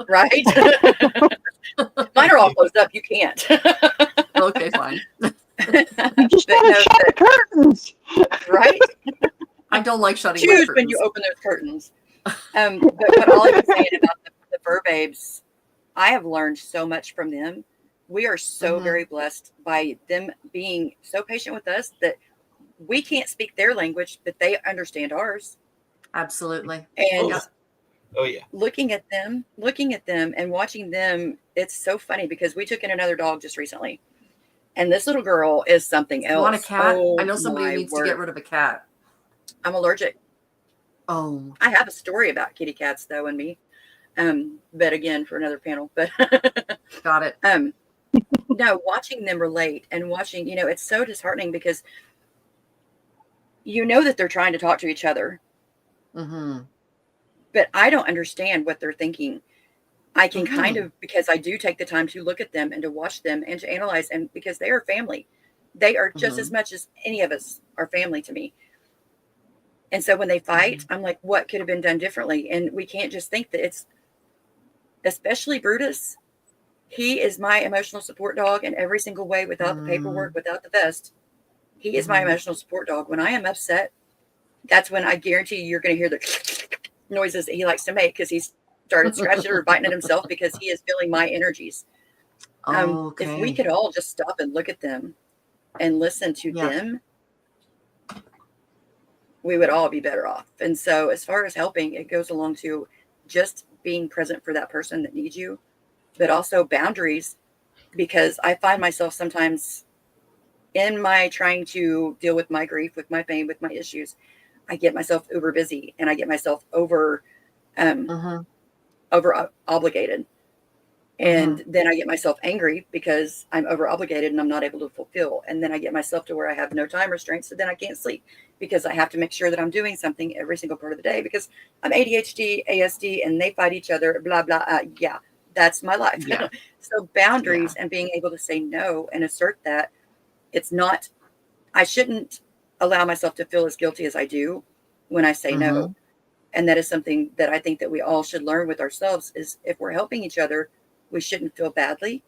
S4: right? Mine are all closed up. You can't.
S1: Okay, fine.
S6: You just
S4: But
S6: gotta
S4: no,
S6: shut the curtains.
S4: right?
S1: I don't like shutting my
S4: Choose when you
S1: curtains.
S4: open those curtains. But what Ollie was saying about the fur babes, I have learned so much from them. We are so
S1: Mhm.
S4: very blessed by them being so patient with us that we can't speak their language, but they understand ours.
S1: Absolutely.
S4: And
S1: Yeah.
S3: Oh yeah.
S4: looking at them and watching them, it's so funny because we took in another dog just recently. And this little girl is something else.
S1: You want a cat?
S4: Oh,
S1: I know somebody who
S4: my
S1: needs to
S4: word.
S1: get rid of a cat.
S4: I'm allergic.
S1: Oh,
S4: I have a story about kitty cats though in me. But again, for another panel. But
S1: got it.
S4: no, watching them relate and watching, it's so disheartening because you know that they're trying to talk to each other,
S1: Mm-hmm.
S4: but I don't understand what they're thinking. I can
S1: Mm-hmm.
S4: kind of, because I do take the time to look at them and to watch them and to analyze, and because they are family, they are just as much as any of us are family to me. And so when they fight, I'm like, what could have been done differently? And we can't just think that it's, especially Brutus. He is my emotional support dog in every single way, without the paperwork, without the vest. He is my emotional support dog. When I am upset, that's when I guarantee you're going to hear the noises that he likes to make, because he's started scratching or biting at himself because he is feeling my energies.
S1: Okay.
S4: If we could all just stop and look at them and listen to them, we would all be better off. And so as far as helping, it goes along to just being present for that person that needs you, but also boundaries, because I find myself sometimes in my trying to deal with my grief, with my pain, with my issues, I get myself uber busy and I get myself over obligated. And then I get myself angry because I'm over obligated and I'm not able to fulfill. And then I get myself to where I have no time restraints. So then I can't sleep because I have to make sure that I'm doing something every single part of the day, because I'm ADHD, ASD, and they fight each other, blah, blah. Yeah, that's my life.
S1: Yeah.
S4: So boundaries and being able to say no and assert that it's not, I shouldn't allow myself to feel as guilty as I do when I say no. And that is something that I think that we all should learn with ourselves, is if we're helping each other, we shouldn't feel badly.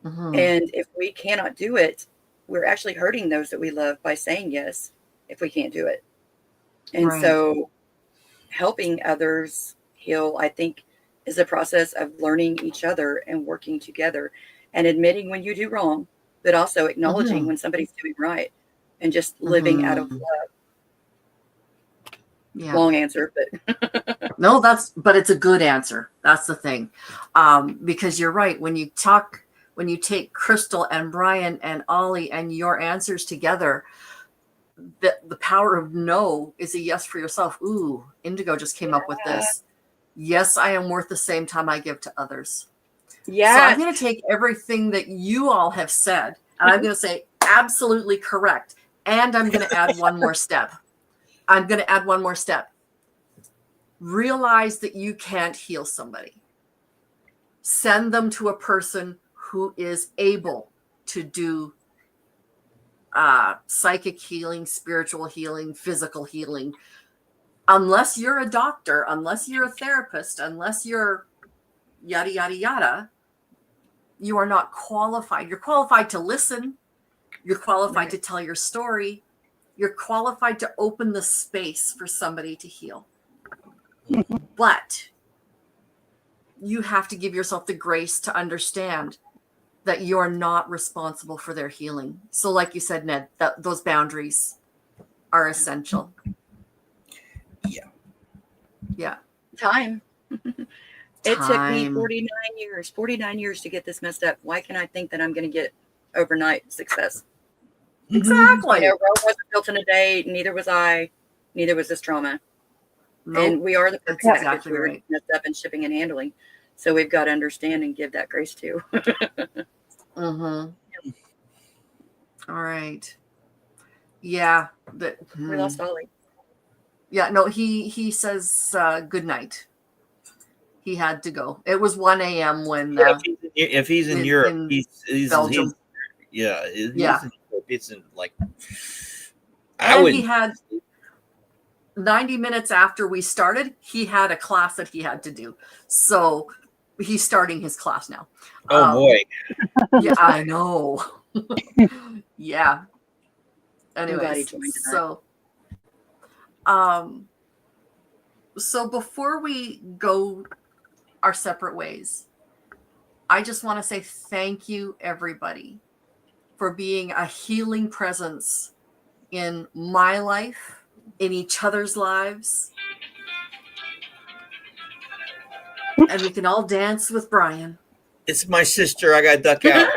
S4: And if we cannot do it, we're actually hurting those that we love by saying yes if we can't do it. And so helping others heal, I think, is a process of learning each other and working together and admitting when you do wrong, but also acknowledging when somebody's doing right, and just living out of love.
S1: Yeah.
S4: Long answer, but
S1: No, but it's a good answer. That's the thing. Because you're right. When you take Crystal and Brian and Ollie and your answers together, the power of no is a yes for yourself. Ooh, Indigo just came up with this. Yes, I am worth the same time I give to others.
S4: yeah.
S1: So I'm going to take everything that you all have said, and I'm going to say absolutely correct. And I'm going to add one more step. Realize that you can't heal somebody. Send them to a person who is able to do psychic healing, spiritual healing, physical healing. Unless you're a doctor, unless you're a therapist, unless you're yada, yada, yada, you are not qualified. You're qualified to listen. You're qualified to tell your story. You're qualified to open the space for somebody to heal. But you have to give yourself the grace to understand that you're not responsible for their healing. So like you said, Ned, those boundaries are essential. Yeah.
S4: Time. It took me 49 years to get this messed up. Why can I think that I'm going to get overnight success?
S1: Exactly.
S4: Rome wasn't built in a day. Neither was I. Neither was this trauma.
S1: Nope.
S4: And we are the
S1: That's
S4: perfect
S1: exactly
S4: package. We were
S1: right.
S4: messed up in shipping and handling. So we've got to understand and give that grace too.
S1: All right. Yeah.
S4: We lost Ollie.
S1: Yeah, no, he says good night. He had to go. It was 1 a.m. when
S3: if he's in Europe, he's
S1: Belgium.
S3: It's in like
S1: he had 90 minutes after we started, he had a class that he had to do. So he's starting his class now.
S3: Oh boy.
S1: Yeah, I know. Yeah. Anyways, so before we go our separate ways, I just want to say thank you, everybody, for being a healing presence in my life, in each other's lives, and we can all dance with Brian.
S3: It's my sister. I got to duck out.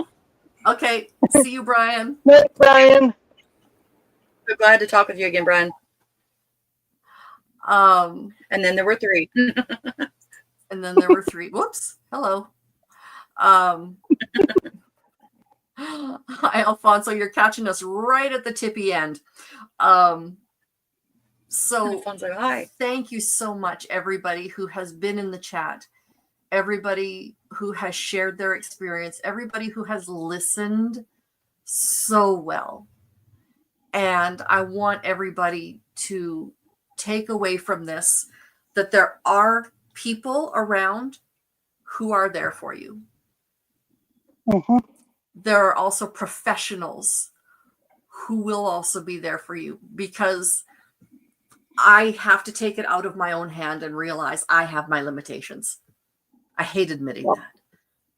S1: Okay. See you, Brian.
S6: Night, Brian.
S4: So glad to talk with you again, Brian.
S1: And
S4: then there were 3.
S1: then there were 3. Whoops. Hello. Hi, Alfonso. You're catching us right at the tippy end. So
S4: Alfonso, hi.
S1: thank you so much, everybody who has been in the chat, everybody who has shared their experience, everybody who has listened so well. And I want everybody to take away from this that there are people around who are there for you.
S6: Mhm.
S1: There are also professionals who will also be there for you, because I have to take it out of my own hand and realize I have my limitations. I hate admitting that,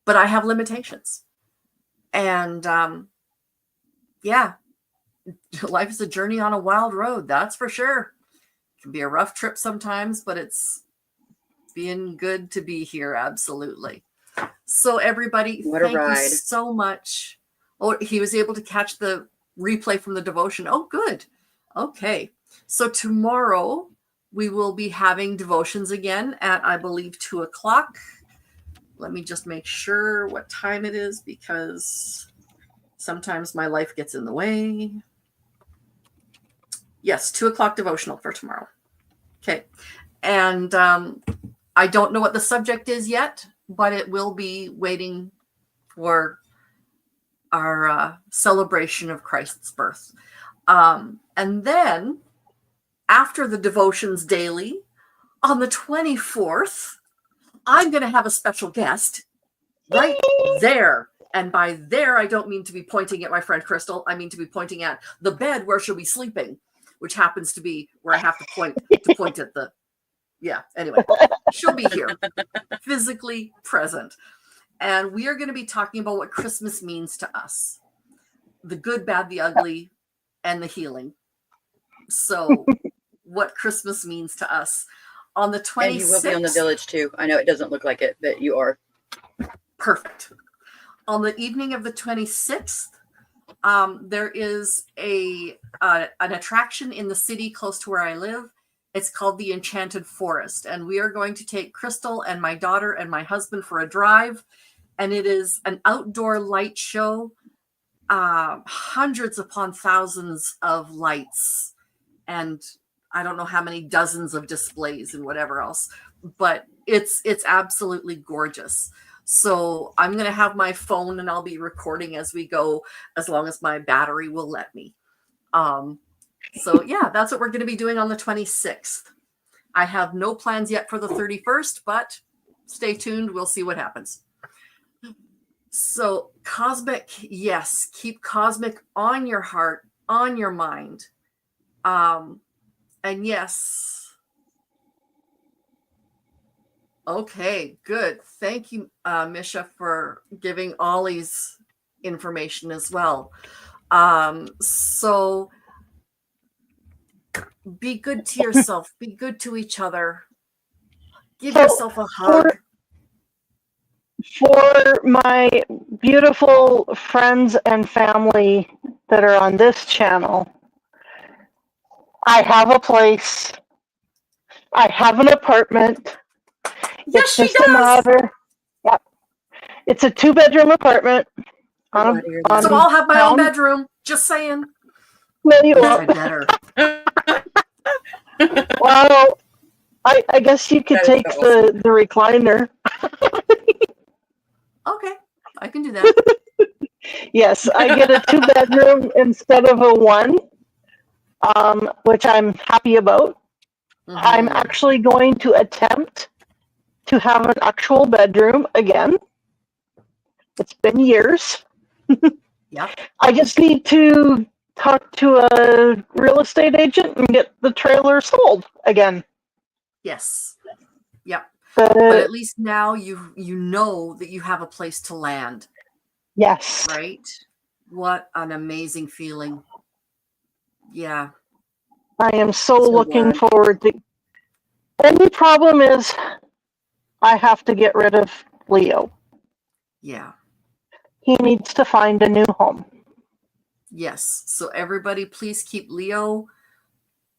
S1: but I have limitations. And yeah, life is a journey on a wild road. That's for sure. It can be a rough trip sometimes, but it's being good to be here. Absolutely. So everybody,
S4: What a
S1: thank you
S4: ride.
S1: so much. Oh, he was able to catch the replay from the devotion. Oh, good. Okay. So tomorrow we will be having devotions again at, I believe, 2:00. Let me just make sure what time it is, because sometimes my life gets in the way. Yes, 2:00 devotional for tomorrow. Okay. And I don't know what the subject is yet, but it will be waiting for our celebration of Christ's birth. And then after the devotions daily, on the 24th, I'm going to have a special guest right there. And by there, I don't mean to be pointing at my friend Crystal. I mean to be pointing at the bed where she'll be sleeping, which happens to be where I have to point at the, yeah, anyway, she'll be here, physically present. And we are going to be talking about what Christmas means to us, the good, bad, the ugly, and the healing. So what Christmas means to us on the 26th.
S4: And you will be on the village too. I know it doesn't look like it, but you are.
S1: Perfect. On the evening of the 26th, there is an attraction in the city close to where I live. It's called the Enchanted Forest. And we are going to take Crystal and my daughter and my husband for a drive. And it is an outdoor light show, hundreds upon thousands of lights, and I don't know how many dozens of displays and whatever else, but it's absolutely gorgeous. So I'm going to have my phone and I'll be recording as we go, as long as my battery will let me. So yeah, that's what we're going to be doing on the 26th. I have no plans yet for the 31st, but stay tuned. We'll see what happens. So cosmic, yes, keep cosmic on your heart, on your mind. And yes. Okay, good. Thank you, Misha, for giving Ollie's information as well. So be good to yourself. Be good to each other. Give yourself a hug.
S6: For my beautiful friends and family that are on this channel, I have a place. I have an apartment.
S1: Yes,
S6: It's
S1: she
S6: just
S1: does.
S6: a matter. Yep. It's a 2-bedroom apartment.
S4: I'm glad to hear that.
S1: So I'll have my own
S6: town.
S1: bedroom. Just saying.
S6: No, you
S1: Yes, I
S6: won't.
S1: better.
S6: Well, I guess you could
S4: That is
S6: take
S4: so
S6: the recliner.
S1: Okay, I can do that.
S6: Yes, I get a 2-bedroom instead of a 1, which I'm happy about. I'm
S1: Mhm.
S6: actually going to attempt to have an actual bedroom again. It's been years.
S1: Yep.
S6: I just need to talk to a real estate agent and get the trailer sold again.
S1: Yes. Yep. But
S6: But
S1: at least now you know that you have a place to land,
S6: yes,
S1: right? What an amazing feeling. Yeah.
S6: I am so
S4: So
S6: looking
S4: glad.
S6: forward to. Only problem is I have to get rid of Leo.
S1: Yeah.
S6: He needs to find a new home.
S1: Yes. So everybody, please keep Leo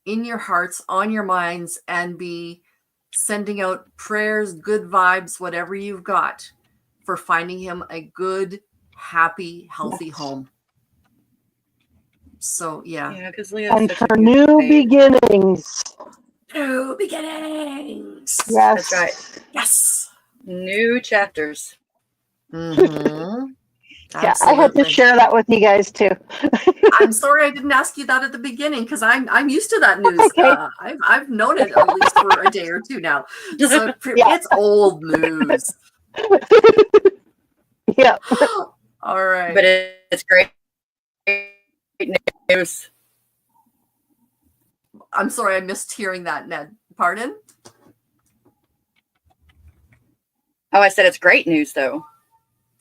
S1: in your hearts, on your minds, and be sending out prayers, good vibes, whatever you've got for finding him a good, happy, healthy
S6: Yes.
S1: home. So yeah.
S4: Yeah, because Leo's
S6: And
S4: such
S6: for
S4: a good
S6: new
S4: babe.
S6: beginnings.
S1: New beginnings.
S6: Yes.
S4: That's right.
S1: Yes.
S4: New chapters.
S1: Mm-hmm.
S6: Yeah, I had to
S1: Absolutely.
S6: share that with you guys too.
S1: I'm sorry I didn't ask you that at the beginning because I'm used to that news.
S6: Okay.
S1: I've known it at least for a day or two now, so
S6: Yeah.
S1: it's old news.
S6: Yeah.
S1: All right.
S4: But it's great news.
S1: I'm sorry I missed hearing that, Ned. Pardon?
S4: Oh, I said it's great news, though.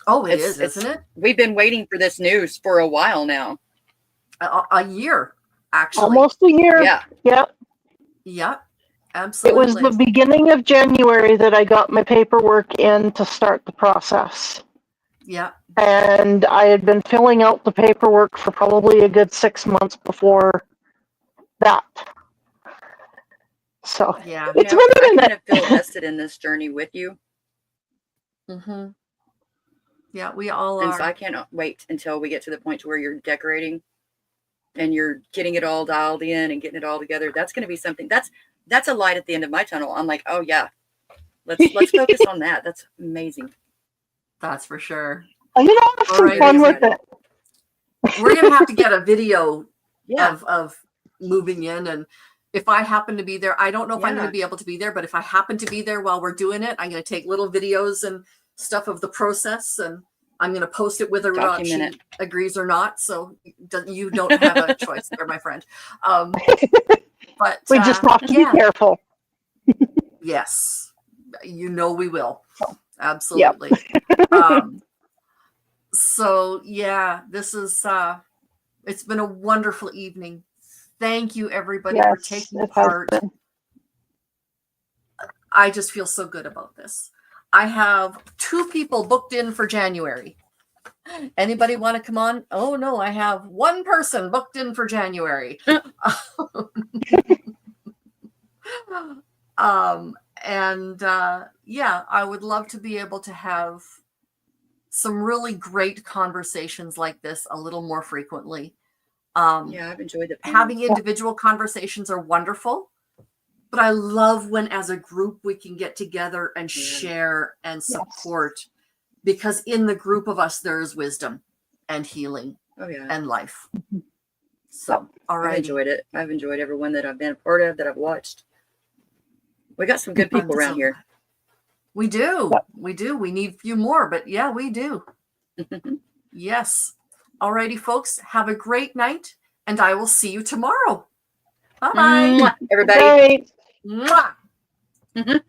S1: Oh, it
S4: It's-
S1: is, isn't it?
S4: We've been waiting for this news for a while now.
S1: A year, actually.
S6: Almost a year.
S4: Yeah.
S6: Yeah.
S1: Yeah,
S6: It
S1: absolutely.
S6: was the beginning of January that I got my paperwork in to start the process.
S1: Yeah.
S6: And I had been filling out the paperwork for probably a good 6 months before that. So
S1: Yeah.
S6: it's
S4: I
S6: been a
S4: kind
S6: minute.
S4: of feel vested in this journey with you.
S1: Mm-hmm. Yeah, we all
S4: And
S1: are.
S4: so I can't wait until we get to the point to where you're decorating and you're getting it all dialed in and getting it all together. That's going to be something that's a light at the end of my tunnel. I'm like, oh yeah, let's focus on that. That's amazing.
S1: That's for sure.
S6: I'm gonna have some
S1: Alrighty.
S6: fun with it.
S1: We're gonna have to get a video
S4: Yeah.
S1: of moving in, and if I happen to be there, I don't know if I'm going
S4: Yeah.
S1: to be able to be there, but if I happen to be there while we're doing it, I'm going to take little videos and stuff of the process, and I'm going to post it whether or not she
S4: Document
S1: agrees or not. So you don't have a choice there, my friend. But
S6: We just have to
S1: yeah,
S6: be careful.
S1: yes, we will absolutely. So yeah, this is it's been a wonderful evening. Thank you everybody for
S6: Yes,
S1: taking
S6: it has
S1: part.
S6: been.
S1: I just feel so good about this. I have 2 people booked in for January. Anybody want to come on? Oh no, I have 1 person booked in for January. Yeah, I would love to be able to have some really great conversations like this a little more frequently.
S4: Yeah, I've enjoyed it.
S1: Having individual conversations are wonderful, but I love when as a group we can get together and share and support, because in the group of us there is wisdom and healing
S4: Oh yeah.
S1: and life. So all
S4: I've
S1: right,
S4: enjoyed it. I've enjoyed everyone that I've been a part of, that I've watched. We got some good people around here.
S1: We do. We need a few more, but yeah, we do. Yes. Alrighty, folks. Have a great night, and I will see you tomorrow. Bye bye.
S4: Mwah, everybody.
S6: Right.
S1: Mwah.